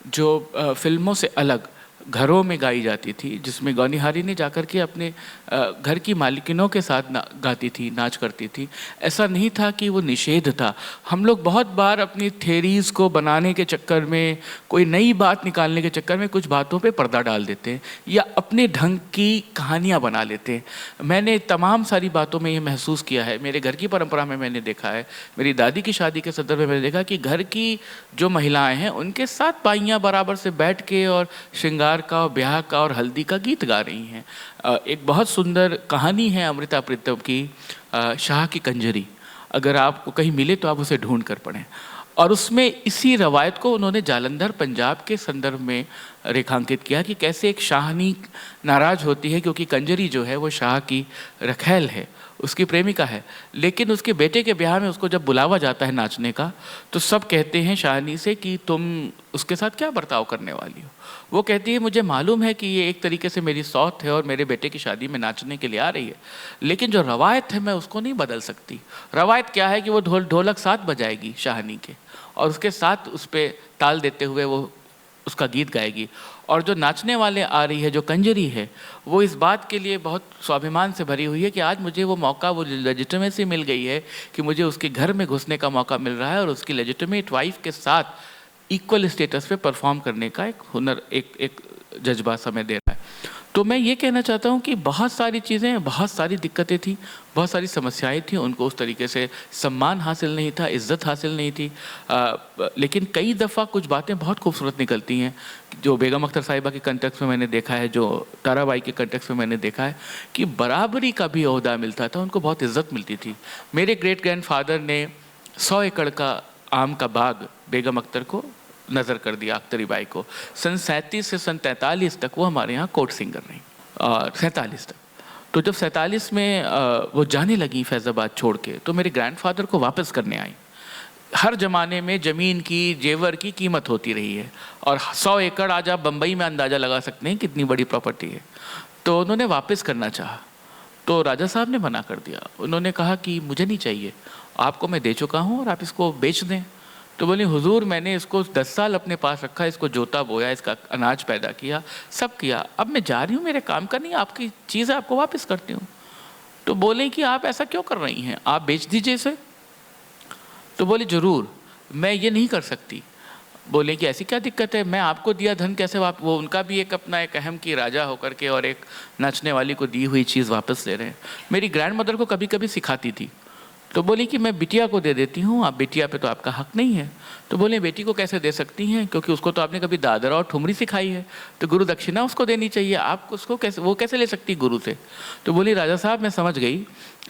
जो फिल्मों से अलग घरों में गाई जाती थी, जिसमें गौनिहारी ने जाकर के अपने घर की मालिकिनों के साथ गाती थी, नाच करती थी, ऐसा नहीं था कि वो निषेध था। हम लोग बहुत बार अपनी थेरीज़ को बनाने के चक्कर में, कोई नई बात निकालने के चक्कर में कुछ बातों पे पर्दा डाल देते हैं या अपने ढंग की कहानियाँ बना लेते हैं। मैंने तमाम सारी बातों में ये महसूस किया है, मेरे घर की परंपरा में मैंने देखा है, मेरी दादी की शादी के संदर्भ में मैंने देखा कि घर की जो महिलाएँ हैं उनके साथ बाइयाँ बराबर से बैठ के और श्रृंगार का, ब्याह का और हल्दी का गीत गा रही हैं। एक बहुत सुंदर कहानी है अमृता प्रीतम की, शाह की कंजरी, अगर आपको कहीं मिले तो आप उसे ढूंढ कर पढ़ें। और उसमें इसी रवायत को उन्होंने जालंधर पंजाब के संदर्भ में रेखांकित किया कि कैसे एक शाहनी नाराज़ होती है क्योंकि कंजरी जो है वो शाह की रखैल है, उसकी प्रेमिका है, लेकिन उसके बेटे के ब्याह में उसको जब बुलावा जाता है नाचने का तो सब कहते हैं शाहनी से कि तुम उसके साथ क्या बर्ताव करने वाली हो। वो कहती है मुझे मालूम है कि ये एक तरीके से मेरी सौत है और मेरे बेटे की शादी में नाचने के लिए आ रही है, लेकिन जो रवायत है मैं उसको नहीं बदल सकती। रवायत क्या है कि वो ढोलक साथ बजाएगी शाहनी के और उसके साथ उस पर ताल देते हुए वो उसका गीत गाएगी, और जो नाचने वाले आ रही है, जो कंजरी है, वो इस बात के लिए बहुत स्वाभिमान से भरी हुई है कि आज मुझे वो मौका, वो लेजिटिमेसी मिल गई है कि मुझे उसके घर में घुसने का मौका मिल रहा है और उसकी लेजिटिमेट वाइफ के साथ इक्वल स्टेटस पे परफॉर्म करने का एक हुनर, एक जज्बा समय दे रहा है। तो मैं ये कहना चाहता हूँ कि बहुत सारी चीज़ें, बहुत सारी दिक्कतें थी, बहुत सारी समस्याएं थी, उनको उस तरीके से सम्मान हासिल नहीं था, इज़्ज़त हासिल नहीं थी, लेकिन कई दफ़ा कुछ बातें बहुत खूबसूरत निकलती हैं जो बेगम अख्तर साहिबा के कंटेक्स्ट में मैंने देखा है, जो ताराबाई के कंटेक्स्ट में मैंने देखा है कि बराबरी का भी ओहदा मिलता था, उनको बहुत इज़्ज़त मिलती थी। मेरे ग्रेट ग्रैंडफादर ने 100 एकड़ का आम का बाग बेगम अख्तर को नज़र कर दिया, अख्तरी बाई को। सन 37 से सन 43 तक वो हमारे यहाँ कोर्ट सिंगर रही, और 47 तक। तो जब 47 में वो जाने लगी फैज़ाबाद छोड़ के, तो मेरे ग्रैंडफादर को वापस करने आई। हर ज़माने में ज़मीन की, जेवर की कीमत होती रही है, और 100 एकड़ आज आप बम्बई में अंदाज़ा लगा सकते हैं कितनी बड़ी प्रॉपर्टी है। तो उन्होंने वापस करना चाहा, तो राजा साहब ने मना कर दिया। उन्होंने कहा कि मुझे नहीं चाहिए, आपको मैं दे चुका हूँ और आप इसको बेच दें। तो बोले हुजूर, मैंने इसको 10 साल अपने पास रखा, इसको जोता बोया, इसका अनाज पैदा किया, सब किया, अब मैं जा रही हूँ, मेरे काम का नहीं, आपकी चीज़ आपको वापस करती हूँ। तो बोले कि आप ऐसा क्यों कर रही हैं, आप बेच दीजिए इसे। तो बोले ज़रूर, मैं ये नहीं कर सकती। बोले कि ऐसी क्या दिक्कत है, मैं आपको दिया धन कैसे वो उनका भी एक अपना एक अहम की राजा होकर के और एक नाचने वाली को दी हुई चीज़ वापस ले रहे हैं। मेरी ग्रैंड मदर को कभी कभी सिखाती थी, तो बोली कि मैं बिटिया को दे देती हूँ, आप बिटिया पे तो आपका हक नहीं है। तो बोले बेटी को कैसे दे सकती हैं, क्योंकि उसको तो आपने कभी दादरा और ठुमरी सिखाई है, तो गुरु दक्षिणा उसको देनी चाहिए, आप उसको कैसे, वो कैसे ले सकती गुरु से। तो बोली राजा साहब मैं समझ गई,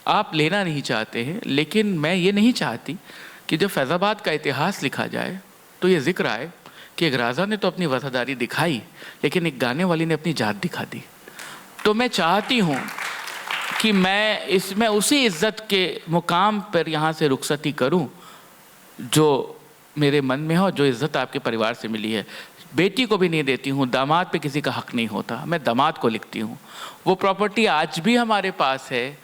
आप लेना नहीं चाहते हैं, लेकिन मैं ये नहीं चाहती कि जब फैज़ाबाद का इतिहास लिखा जाए तो ये जिक्र आए कि एक राजा ने तो अपनी वफादारी दिखाई, लेकिन एक गाने वाली ने अपनी जात दिखा दी। तो मैं चाहती हूँ कि मैं इसमें उसी इज्जत के मुकाम पर यहाँ से रुखसती करूँ जो मेरे मन में हो, जो इज्जत आपके परिवार से मिली है। बेटी को भी नहीं देती हूँ, दामाद पे किसी का हक नहीं होता, मैं दामाद को लिखती हूँ। वो प्रॉपर्टी आज भी हमारे पास है,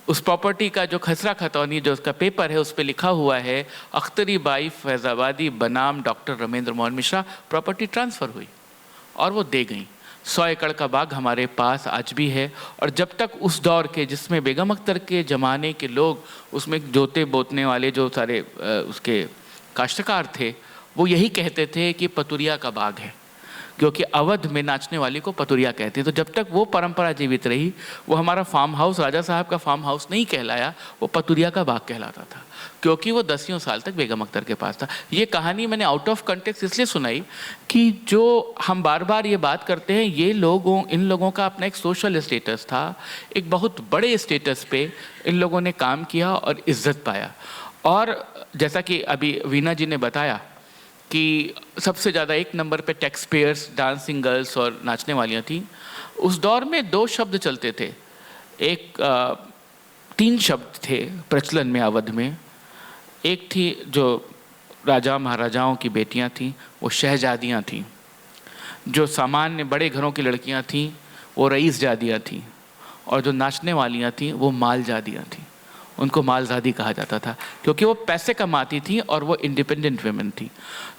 उस प्रॉपर्टी का जो खसरा खतौनी जो उसका पेपर है उस पर लिखा हुआ है अख्तरी बाई फैज़ाबादी बनाम doctor Ramendra Mohan Mishra. Property transfer हुई और वो दे गई। 100 एकड़ का बाग हमारे पास आज भी है, और जब तक उस दौर के जिसमें बेगम अख्तर के ज़माने के लोग उसमें जोते बोतने वाले जो सारे उसके काश्तकार थे, वो यही कहते थे कि पतुरिया का बाग है, क्योंकि अवध में नाचने वाली को पतुरिया कहते हैं। तो जब तक वो परंपरा जीवित रही, वो हमारा फार्म हाउस राजा साहब का फार्म हाउस नहीं कहलाया, वो पतुरिया का बाग कहलाता था, क्योंकि वो 10 साल तक बेगम अख्तर के पास था। ये कहानी मैंने आउट ऑफ कंटेक्स्ट इसलिए सुनाई कि जो हम बार बार ये बात करते हैं, ये इन लोगों का अपना एक सोशल स्टेटस था, एक बहुत बड़े स्टेटस पे इन लोगों ने काम किया और इज्जत पाया। और जैसा कि अभी वीना जी ने बताया कि सबसे ज़्यादा 1 नंबर पे टैक्स पेयर्स, डांसिंग गर्ल्स और नाचने वालियाँ थीं। उस दौर में 2 शब्द चलते थे, 3 शब्द थे प्रचलन में अवध में। एक थी जो राजा महाराजाओं की बेटियां थीं, वो शहजादियां थीं। जो सामान्य बड़े घरों की लड़कियां थीं वो रईसजादियां थीं, और जो नाचने वालियां थीं वो मालजादियां थीं। उनको मालजादी कहा जाता था क्योंकि वो पैसे कमाती थी और वो इंडिपेंडेंट वेमेन थी।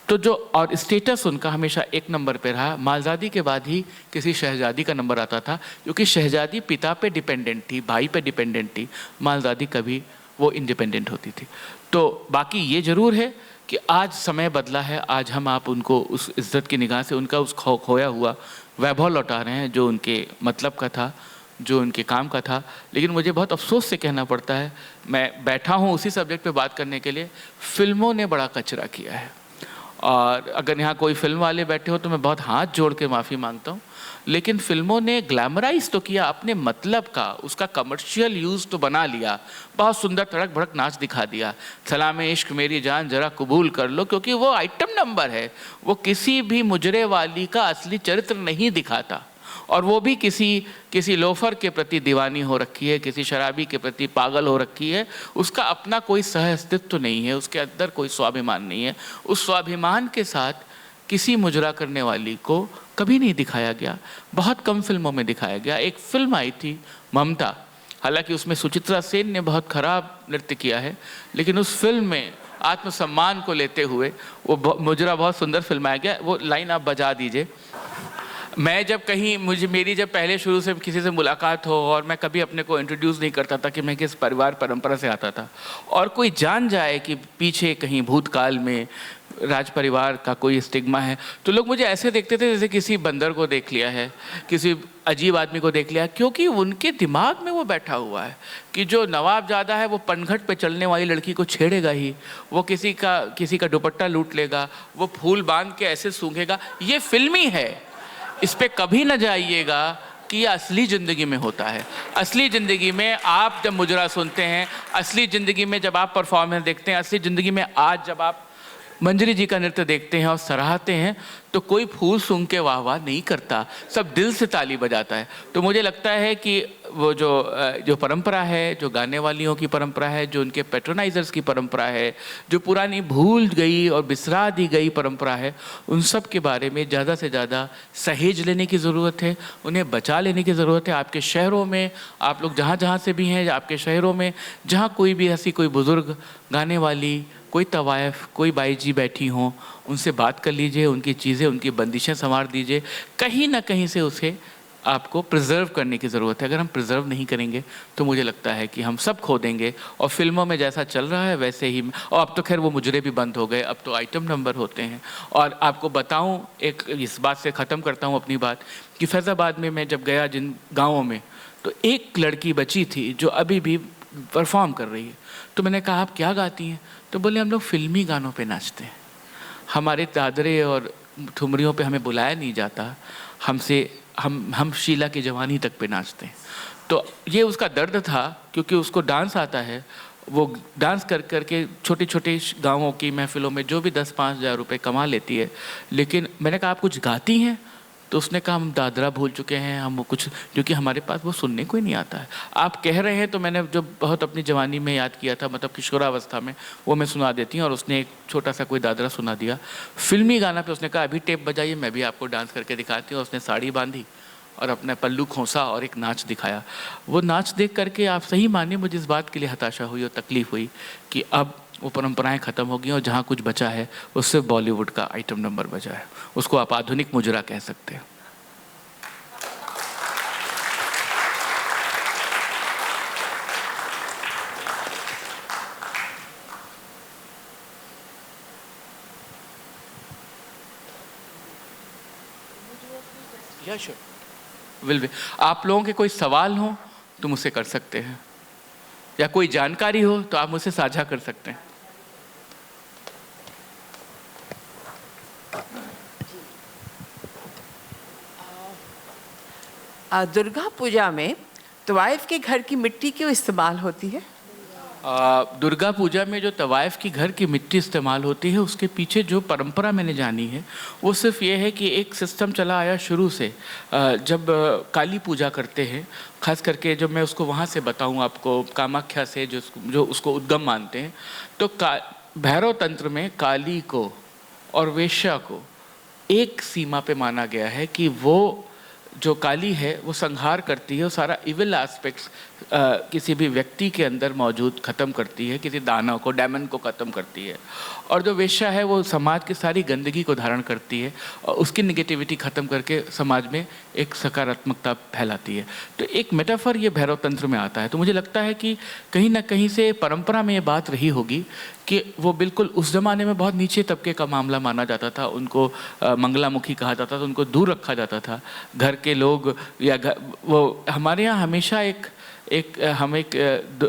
तो जो और स्टेटस उनका हमेशा 1 नंबर पे रहा। मालजादी के बाद ही किसी शहजादी का नंबर आता था, क्योंकि शहजादी पिता पे डिपेंडेंट थी, भाई पे डिपेंडेंट थी, मालजादी कभी वो इंडिपेंडेंट होती थी। तो बाकी ये ज़रूर है कि आज समय बदला है, आज हम आप उनको उस इज़्ज़त की निगाह से उनका उस खोया हुआ वैभव लौटा रहे हैं जो उनके मतलब का था, जो उनके काम का था। लेकिन मुझे बहुत अफसोस से कहना पड़ता है, मैं बैठा हूँ उसी सब्जेक्ट पे बात करने के लिए, फिल्मों ने बड़ा कचरा किया है। और अगर यहाँ कोई फिल्म वाले बैठे हो तो मैं बहुत हाथ जोड़ के माफ़ी मांगता हूँ, लेकिन फिल्मों ने ग्लैमराइज तो किया अपने मतलब का, उसका कमर्शियल यूज़ तो बना लिया, बहुत सुंदर तड़क भड़क नाच दिखा दिया, सलामे इश्क मेरी जान ज़रा कबूल कर लो, क्योंकि वो आइटम नंबर है, वो किसी भी मुजरे वाली का असली चरित्र नहीं दिखाता, और वो भी किसी लोफर के प्रति दीवानी हो रखी है, किसी शराबी के प्रति पागल हो रखी है, उसका अपना कोई सह अस्तित्व नहीं है, उसके अंदर कोई स्वाभिमान नहीं है। उस स्वाभिमान के साथ किसी मुजरा करने वाली को कभी नहीं दिखाया गया, बहुत कम फिल्मों में दिखाया गया। एक फिल्म आई थी ममता, हालांकि उसमें सुचित्रा सेन ने बहुत खराब नृत्य किया है, लेकिन उस फिल्म में आत्मसम्मान को लेते हुए वो मुजरा बहुत सुंदर फिल्माया गया। वो लाइन आप बजा दीजिए। मैं जब कहीं मेरी जब पहले शुरू से किसी से मुलाकात हो और मैं कभी अपने को इंट्रोड्यूस नहीं करता था कि मैं किस परिवार परंपरा से आता था, और कोई जान जाए कि पीछे कहीं भूतकाल में राज परिवार का कोई स्टिग्मा है, तो लोग मुझे ऐसे देखते थे जैसे किसी बंदर को देख लिया है, किसी अजीब आदमी को देख लिया, क्योंकि उनके दिमाग में वो बैठा हुआ है कि जो नवाबजादा है वो पनघट पे चलने वाली लड़की को छेड़ेगा ही, वो किसी का दुपट्टा लूट लेगा, वो फूल बांध के ऐसे सूंघेगा। ये फिल्मी है, इस पे कभी न जाइएगा कि ये असली ज़िंदगी में होता है। असली ज़िंदगी में आप जब मुजरा सुनते हैं, असली ज़िंदगी में जब आप परफॉर्मेंस देखते हैं, असली ज़िंदगी में आज जब आप मंजरी जी का नृत्य देखते हैं और सराहते हैं, तो कोई फूल सूंघ के वाह वाह नहीं करता, सब दिल से ताली बजाता है। तो मुझे लगता है कि वो जो परंपरा है, जो गाने वालियों की परंपरा है, जो उनके पैट्रोनाइजर्स की परंपरा है, जो पुरानी भूल गई और बिसरा दी गई परंपरा है, उन सब के बारे में ज़्यादा से ज़्यादा सहेज लेने की ज़रूरत है, उन्हें बचा लेने की ज़रूरत है। आपके शहरों में, आप लोग जहाँ से भी हैं, आपके शहरों में जहाँ कोई भी ऐसी कोई बुज़ुर्ग गाने वाली, कोई तवायफ़, कोई बाई जी बैठी हों, उनसे बात कर लीजिए, उनकी चीज़ें, उनकी बंदिशें संवार दीजिए। कहीं ना कहीं से उसे आपको प्रिजर्व करने की ज़रूरत है। अगर हम प्रिजर्व नहीं करेंगे तो मुझे लगता है कि हम सब खो देंगे, और फिल्मों में जैसा चल रहा है वैसे ही, और अब तो खैर वो मुजरे भी बंद हो गए, अब तो आइटम नंबर होते हैं। और आपको बताऊं, एक इस बात से ख़त्म करता हूं अपनी बात, कि फैज़ाबाद में मैं जब गया जिन गाँवों में, तो एक लड़की बची थी जो अभी भी परफॉर्म कर रही है। तो मैंने कहा आप क्या गाती हैं? तो बोले हम लोग फिल्मी गानों पे नाचते हैं, हमारे दादरे और ठुमरियों पे हमें बुलाया नहीं जाता, हम शीला की जवानी तक पे नाचते हैं। तो ये उसका दर्द था, क्योंकि उसको डांस आता है, वो डांस कर करके छोटे छोटे गाँवों की महफिलों में जो भी 10-5 हज़ार रुपये कमा लेती है। लेकिन मैंने कहा आप कुछ गाती हैं? तो उसने कहा हम दादरा भूल चुके हैं, हम कुछ, क्योंकि हमारे पास वो सुनने को ही नहीं आता है। आप कह रहे हैं तो मैंने जो बहुत अपनी जवानी में याद किया था, मतलब किशोरावस्था में, वो मैं सुना देती हूँ। और उसने एक छोटा सा कोई दादरा सुना दिया। फिल्मी गाना पे उसने कहा अभी टेप बजाइए, मैं भी आपको डांस करके दिखाती हूँ। उसने साड़ी बांधी और अपना पल्लू खोसा और एक नाच दिखाया। वो नाच देख करके आप सही मानिए मुझे इस बात के लिए हताशा हुई और तकलीफ़ हुई कि अब वो परंपराएं ख़त्म हो गई और जहाँ कुछ बचा है उससे बॉलीवुड का आइटम नंबर बचा है। उसको आप आधुनिक मुजरा कह सकते हैं। विल आप लोगों के कोई सवाल हो तो मुझसे कर सकते हैं, या कोई जानकारी हो तो आप मुझसे साझा कर सकते हैं।
दुर्गा पूजा में तवाइफ के घर की मिट्टी क्यों इस्तेमाल होती है?
दुर्गा पूजा में जो तवाइफ की घर की मिट्टी इस्तेमाल होती है, उसके पीछे जो परंपरा मैंने जानी है वो सिर्फ ये है कि एक सिस्टम चला आया शुरू से। जब काली पूजा करते हैं, खास करके जब मैं उसको वहाँ से बताऊँ आपको, कामाख्या से जो उसको उद्गम मानते हैं, तो भैरव तंत्र में काली को और वेश्या को एक सीमा पे माना गया है कि वो जो काली है वो संहार करती है, वो सारा इविल एस्पेक्ट्स किसी भी व्यक्ति के अंदर मौजूद ख़त्म करती है, किसी दानव को, डेमन को ख़त्म करती है। और जो वेश्या है वो समाज की सारी गंदगी को धारण करती है और उसकी निगेटिविटी ख़त्म करके समाज में एक सकारात्मकता फैलाती है। तो एक मेटाफर ये भैरव तंत्र में आता है। तो मुझे लगता है कि कहीं ना कहीं से परंपरा में ये बात रही होगी कि वो बिल्कुल उस ज़माने में बहुत नीचे तबके का मामला माना जाता था, उनको मंगलामुखी कहा जाता था, उनको दूर रखा जाता था। घर के लोग या वो हमारे यहाँ हमेशा हम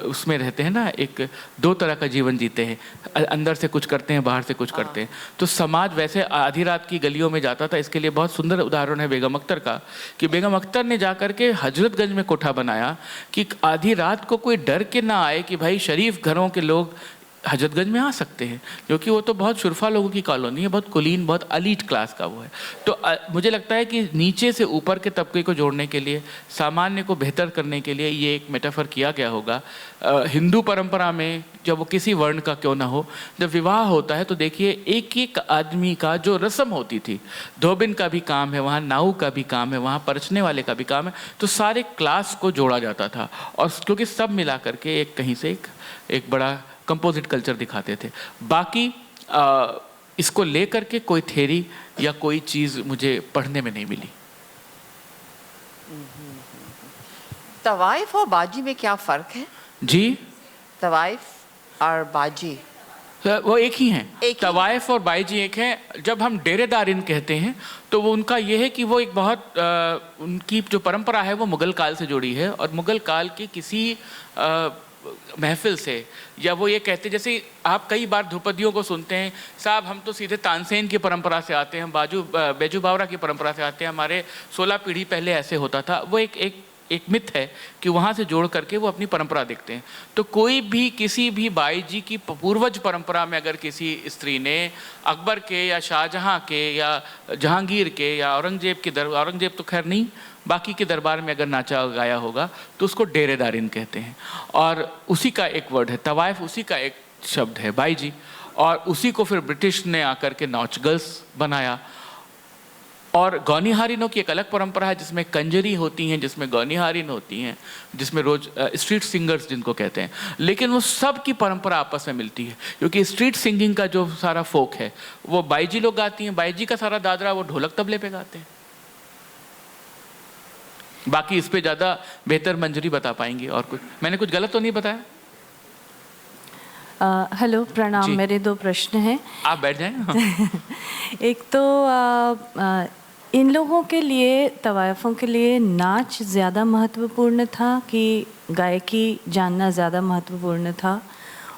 उसमें रहते हैं ना, एक दो तरह का जीवन जीते हैं, अंदर से कुछ करते हैं, बाहर से कुछ करते हैं। तो समाज वैसे आधी रात की गलियों में जाता था। इसके लिए बहुत सुंदर उदाहरण है बेगम अख्तर का, कि बेगम अख्तर ने जाकर के हजरतगंज में कोठा बनाया कि आधी रात को कोई डर के ना आए कि भाई शरीफ घरों के लोग हजरतगंज में आ सकते हैं, क्योंकि वो तो बहुत शुरफा लोगों की कॉलोनी है, बहुत कुलीन, बहुत अलीट क्लास का वो है। तो मुझे लगता है कि नीचे से ऊपर के तबके को जोड़ने के लिए, सामान्य को बेहतर करने के लिए ये एक मेटाफर किया गया होगा। हिंदू परंपरा में जब वो किसी वर्ण का क्यों ना हो, जब विवाह होता है तो देखिए एक एक आदमी का जो रस्म होती थी, धोबिन का भी काम है वहाँ, नाऊ का भी काम है वहाँ, परछने वाले का भी काम है, तो सारे क्लास को जोड़ा जाता था। और क्योंकि सब मिला करके एक कहीं से एक बड़ा कंपोजिट कल्चर दिखाते थे। बाकी इसको लेकर के कोई थ्योरी या कोई चीज़ मुझे पढ़ने में नहीं मिली।
तवाइफ और बाजी में क्या फ़र्क है?
जी,
तवाइफ और बाजी
वो एक ही हैं।
एक ही?
तवाइफ और बाईजी एक हैं। जब हम डेरेदारिन कहते हैं तो वो उनका ये है कि वो एक बहुत उनकी जो परंपरा है वो मुग़ल काल से जुड़ी है, और मुग़ल काल की किसी महफिल से, या वो ये कहते, जैसे आप कई बार ध्रुपदियों को सुनते हैं, साहब हम तो सीधे तानसेन की परंपरा से आते हैं, हम बैजू बावरा की परंपरा से आते हैं, हमारे 16 पीढ़ी पहले ऐसे होता था। वो एक मिथ है कि वहाँ से जोड़ करके वो अपनी परंपरा देखते हैं। तो कोई भी किसी भी बाई जी की पूर्वज परंपरा में अगर किसी स्त्री ने अकबर के या शाहजहाँ के या जहांगीर के या औरंगजेब तो खैर नहीं, बाकी के दरबार में अगर नाचा गाया होगा तो उसको डेरेदारिन कहते हैं। और उसी का एक वर्ड है तवाइफ, उसी का एक शब्द है बाई जी, और उसी को फिर ब्रिटिश ने आकर के नॉच गर्ल्स बनाया। और गौनिहारिनों की एक अलग परंपरा है जिसमें कंजरी होती हैं, जिसमें गौनिहारिन होती हैं, जिसमें रोज स्ट्रीट सिंगर्स जिनको कहते हैं। लेकिन वो सब की परंपरा आपस में मिलती है, क्योंकि स्ट्रीट सिंगिंग का जो सारा फोक है वो बाईजी लोग गाती हैं, बाईजी का सारा दादरा वो ढोलक तबले पे गाते हैं। बाकी इस पे ज़्यादा बेहतर मंजरी बता पाएंगी। और कुछ मैंने कुछ गलत तो नहीं बताया?
हेलो, प्रणाम। मेरे 2 प्रश्न हैं।
आप बैठ जाएं।
एक तो इन लोगों के लिए, तवायफ़ों के लिए नाच ज़्यादा महत्वपूर्ण था कि गायकी जानना ज़्यादा महत्वपूर्ण था?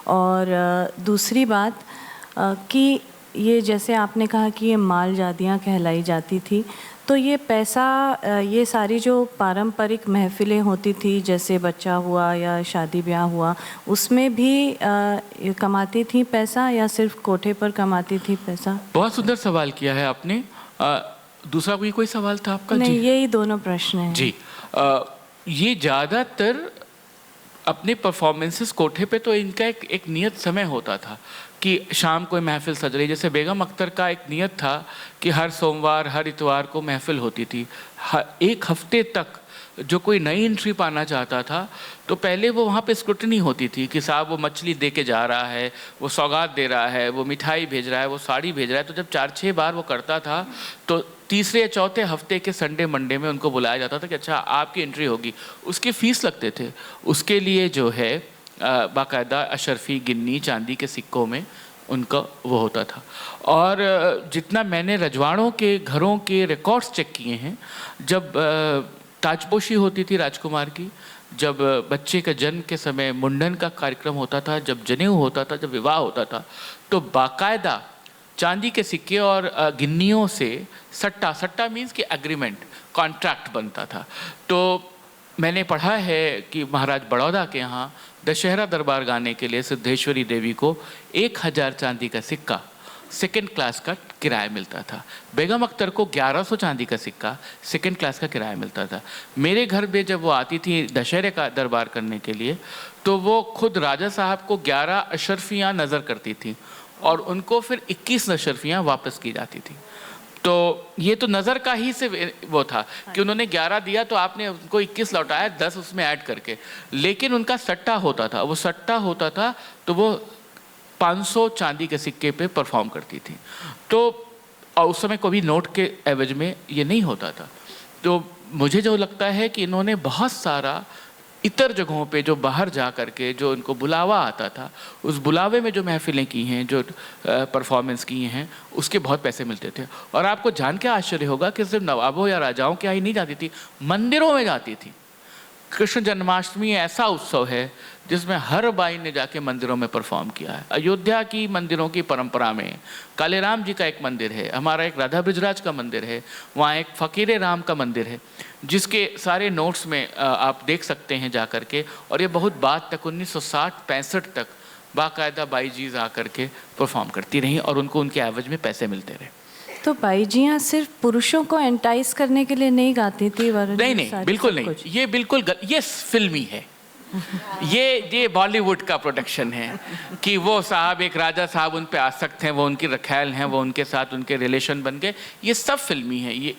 और दूसरी बात कि ये जैसे आपने कहा कि ये मालजादियाँ कहलाई जाती थी, तो ये पैसा, ये सारी जो पारंपरिक महफ़िलें होती थी, जैसे बच्चा हुआ या शादी ब्याह हुआ, उसमें भी ये कमाती थी पैसा या सिर्फ कोठे पर कमाती थी पैसा?
बहुत सुंदर सवाल किया है आपने। दूसरा कोई सवाल था आपका?
नहीं,
जी
यही दोनों प्रश्न हैं।
जी। ये ज़्यादातर अपने परफॉर्मेंसेस कोठे पे, तो इनका एक नियत समय होता था कि शाम को महफिल सज रही। जैसे बेगम अख्तर का एक नियत था कि हर सोमवार हर इतवार को महफिल होती थी। एक हफ्ते तक जो कोई नई एंट्री पाना चाहता था तो पहले वो वहाँ पे स्क्रूटनी होती थी कि साहब वो मछली दे के जा रहा है, वो सौगात दे रहा है, वो मिठाई भेज रहा है, वो साड़ी भेज रहा है। तो जब 4-6 बार वो करता था तो तीसरे या चौथे हफ्ते के संडे मंडे में उनको बुलाया जाता था कि अच्छा आपकी एंट्री होगी। उसके फीस लगते थे, उसके लिए जो है बाकायदा अशरफी गिन्नी चांदी के सिक्कों में उनका वो होता था। और जितना मैंने रजवाड़ों के घरों के रिकॉर्ड्स चेक किए हैं, जब ताजपोशी होती थी राजकुमार की, जब बच्चे का जन्म के समय मुंडन का कार्यक्रम होता था, जब जनेऊ होता था, जब विवाह होता था, तो बाकायदा चांदी के सिक्के और गिन्नियों से सट्टा मीन्स कि एग्रीमेंट, कॉन्ट्रैक्ट बनता था। तो मैंने पढ़ा है कि महाराज बड़ौदा के यहाँ दशहरा दरबार गाने के लिए सिद्धेश्वरी देवी को 1000 चांदी का सिक्का सेकेंड क्लास का किराया मिलता था। बेगम अख्तर को 1100 चांदी का सिक्का सेकेंड क्लास का किराया मिलता था। मेरे घर में जब वो आती थी दशहरे का दरबार करने के लिए, तो वो खुद राजा साहब को 11 अशरफियाँ नज़र करती थी और उनको फिर 21 अशरफियाँ वापस की जाती थी। तो ये तो नज़र का ही से वो था कि उन्होंने 11 दिया तो आपने उनको 21 लौटाया, 10 उसमें ऐड करके। लेकिन उनका सट्टा होता था, वो सट्टा होता था तो वो 500 चांदी के सिक्के पे परफॉर्म करती थी। तो और उस समय कभी नोट के एवज में ये नहीं होता था। तो मुझे जो लगता है कि इन्होंने बहुत सारा इतर जगहों पे जो बाहर जा कर के जो इनको बुलावा आता था, उस बुलावे में जो महफिलें की हैं, जो परफॉर्मेंस की हैं, उसके बहुत पैसे मिलते थे। और आपको जान के आश्चर्य होगा कि सिर्फ नवाबों या राजाओं के यहाँ ही नहीं जाती थी, मंदिरों में जाती थी। कृष्ण जन्माष्टमी ऐसा उत्सव है जिसमें हर बाई ने जाके मंदिरों में परफॉर्म किया है। अयोध्या की मंदिरों की परंपरा में कालेराम जी का एक मंदिर है, हमारा एक राधा ब्रिजराज का मंदिर है, वहाँ एक फ़कीर राम का मंदिर है, जिसके सारे नोट्स में आप देख सकते हैं जा कर के। और ये बहुत बाद तक 1960-65 तक बाकायदा बाई जीज आकर के परफॉर्म करती रहीं और उनको उनके एवज में पैसे मिलते रहे।
तो बाईजियाँ सिर्फ पुरुषों को एंटाइज करने के लिए नहीं गाती थी?
नहीं, बिल्कुल नहीं। ये बिल्कुल ये फिल्मी है। ये बॉलीवुड का प्रोडक्शन है कि वो साहब एक राजा साहब उन पे आसक्त हैं, वो उनकी रखैल हैं, वो उनके साथ उनके रिलेशन बन गए। ये सब फिल्मी है। ये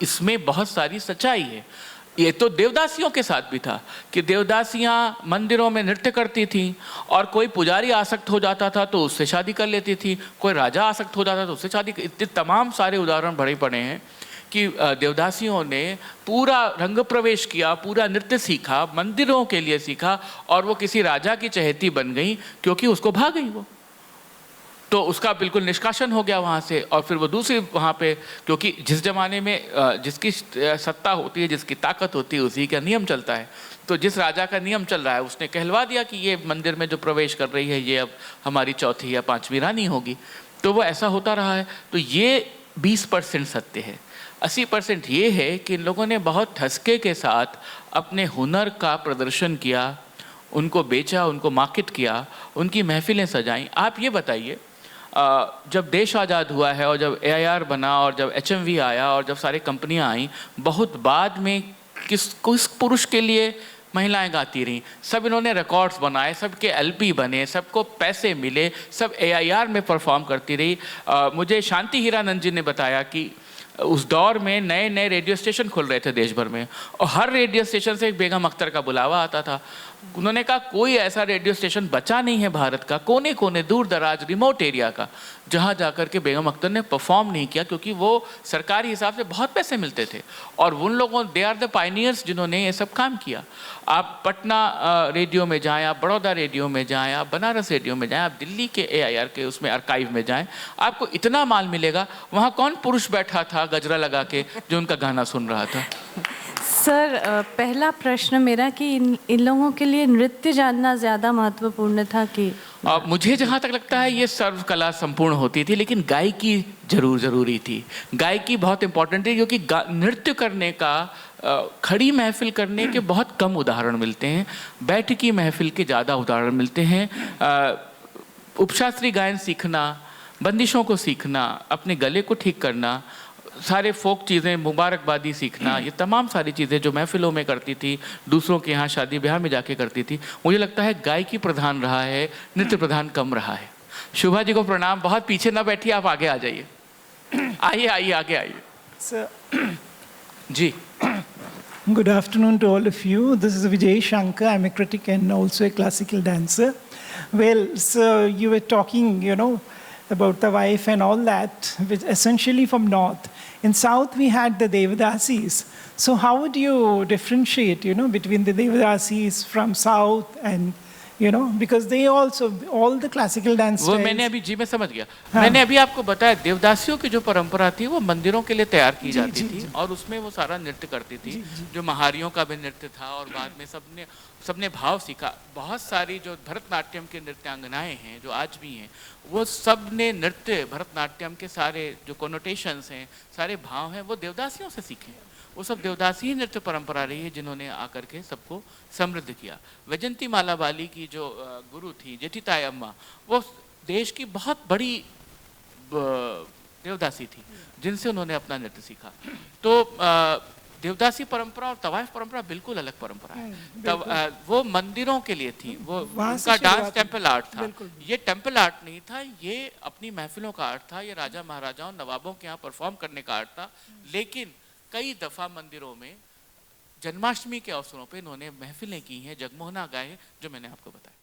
इसमें बहुत सारी सच्चाई है। ये तो देवदासियों के साथ भी था कि देवदासियाँ मंदिरों में नृत्य करती थीं और कोई पुजारी आसक्त हो जाता था तो उससे शादी कर लेती थी, कोई राजा आसक्त हो जाता तो उससे शादी। इतने तमाम सारे उदाहरण बड़े पड़े हैं कि देवदासियों ने पूरा रंग प्रवेश किया, पूरा नृत्य सीखा, मंदिरों के लिए सीखा और वो किसी राजा की चहेती बन गई क्योंकि उसको भाग गई वो। तो उसका बिल्कुल निष्कासन हो गया वहाँ से। और फिर वो दूसरी वहाँ पे, क्योंकि जिस ज़माने में जिसकी सत्ता होती है, जिसकी ताकत होती है, उसी का नियम चलता है। तो जिस राजा का नियम चल रहा है उसने कहलवा दिया कि ये मंदिर में जो प्रवेश कर रही है ये अब हमारी चौथी या पाँचवीं रानी होगी। तो वो ऐसा होता रहा है। तो ये 20% सत्य है। 80% ये है कि इन लोगों ने बहुत ठसके के साथ अपने हुनर का प्रदर्शन किया, उनको बेचा, उनको मार्केट किया, उनकी महफिलें सजाईं। आप ये बताइए, जब देश आज़ाद हुआ है और जब AIR बना और जब HMV आया और जब सारी कंपनियां आईं, बहुत बाद में किस पुरुष के लिए महिलाएं गाती रहीं। सब इन्होंने रिकॉर्ड्स बनाए, सबके LP बने, सबको पैसे मिले, सब AIR में परफॉर्म करती रही। मुझे शांति हीरानंद जी ने बताया कि उस दौर में नए नए रेडियो स्टेशन खुल रहे थे देश भर में और हर रेडियो स्टेशन से एक बेगम अख्तर का बुलावा आता था। उन्होंने कहा कोई ऐसा रेडियो स्टेशन बचा नहीं है भारत का, कोने कोने दूर दराज रिमोट एरिया का, जहाँ जाकर के बेगम अख्तर ने परफॉर्म नहीं किया, क्योंकि वो सरकारी हिसाब से बहुत पैसे मिलते थे। और उन लोगों, दे आर द पायनियर्स जिन्होंने ये सब काम किया। आप पटना रेडियो में जाएं, आप बड़ौदा रेडियो में जाएं, आप बनारस रेडियो में जाएं, आप दिल्ली के AIR के उसमें आर्काइव में जाएं, आपको इतना माल मिलेगा। वहाँ कौन पुरुष बैठा था गजरा लगा के जो उनका गाना सुन रहा था।
सर पहला प्रश्न मेरा कि इन लोगों के लिए नृत्य जानना ज़्यादा महत्वपूर्ण था कि
मुझे जहाँ तक लगता है ये सर्व कला संपूर्ण होती थी, लेकिन गायकी जरूरी थी। गायकी बहुत इंपॉर्टेंट थी क्योंकि नृत्य करने का खड़ी महफिल करने के बहुत कम उदाहरण मिलते हैं, बैठकी महफिल के ज़्यादा उदाहरण मिलते हैं। उपशास्त्रीय गायन सीखना, बंदिशों को सीखना, अपने गले को ठीक करना, सारे फोक चीज़ें, मुबारकबादी सीखना, ये तमाम सारी चीज़ें जो महफिलों में करती थी, दूसरों के यहाँ शादी ब्याह में जाके करती थी, मुझे लगता है गायकी प्रधान रहा है, नृत्य प्रधान कम रहा है। शुभा जी को प्रणाम, बहुत पीछे ना बैठिए, आप आगे आ जाइए। आइए आगे आइए।
Sir,
ji.
good afternoon to all of you. This is Vijay Shankar. I'm a critic and also a classical dancer. Well, sir, you were talking, about the wife and all that, which essentially from north. In south, we had the Devadasis. So how would you differentiate, between the Devadasis from south and, because they also, all the classical dance
वो
styles.
मैंने अभी जी मैं समझ गया। मैंने अभी आपको बताया देवदासियों की जो परंपरा थी वो मंदिरों के लिए तैयार की जाती थी और उसमें वो सारा नृत्य करती थी, जो महारियों का भी नृत्य था और बाद में सबने भाव सीखा। बहुत सारी जो भरतनाट्यम के नृत्यांगनाएं हैं जो आज भी हैं, वो सब ने नृत्य भरतनाट्यम के सारे जो कोनोटेशंस हैं, सारे भाव हैं, वो देवदासियों से सीखे हैं। वो सब देवदासी ही नृत्य परंपरा रही है जिन्होंने आकर के सबको समृद्ध किया। वैजंती माला बाली की जो गुरु थी जेठीताई अम्मा, वो देश की बहुत बड़ी देवदासी थी जिनसे उन्होंने अपना नृत्य सीखा। तो देवदासी परंपरा और तवाइफ परंपरा बिल्कुल अलग परंपरा है। वो मंदिरों के लिए थी, वो उनका डांस टेम्पल आर्ट था। ये टेम्पल आर्ट नहीं था, ये अपनी महफिलों का आर्ट था, ये राजा महाराजाओं नवाबों के यहाँ परफॉर्म करने का आर्ट था। लेकिन कई दफ़ा मंदिरों में जन्माष्टमी के अवसरों पे इन्होंने महफिलें की हैं, जगमोहना गाए, जो मैंने आपको बताया।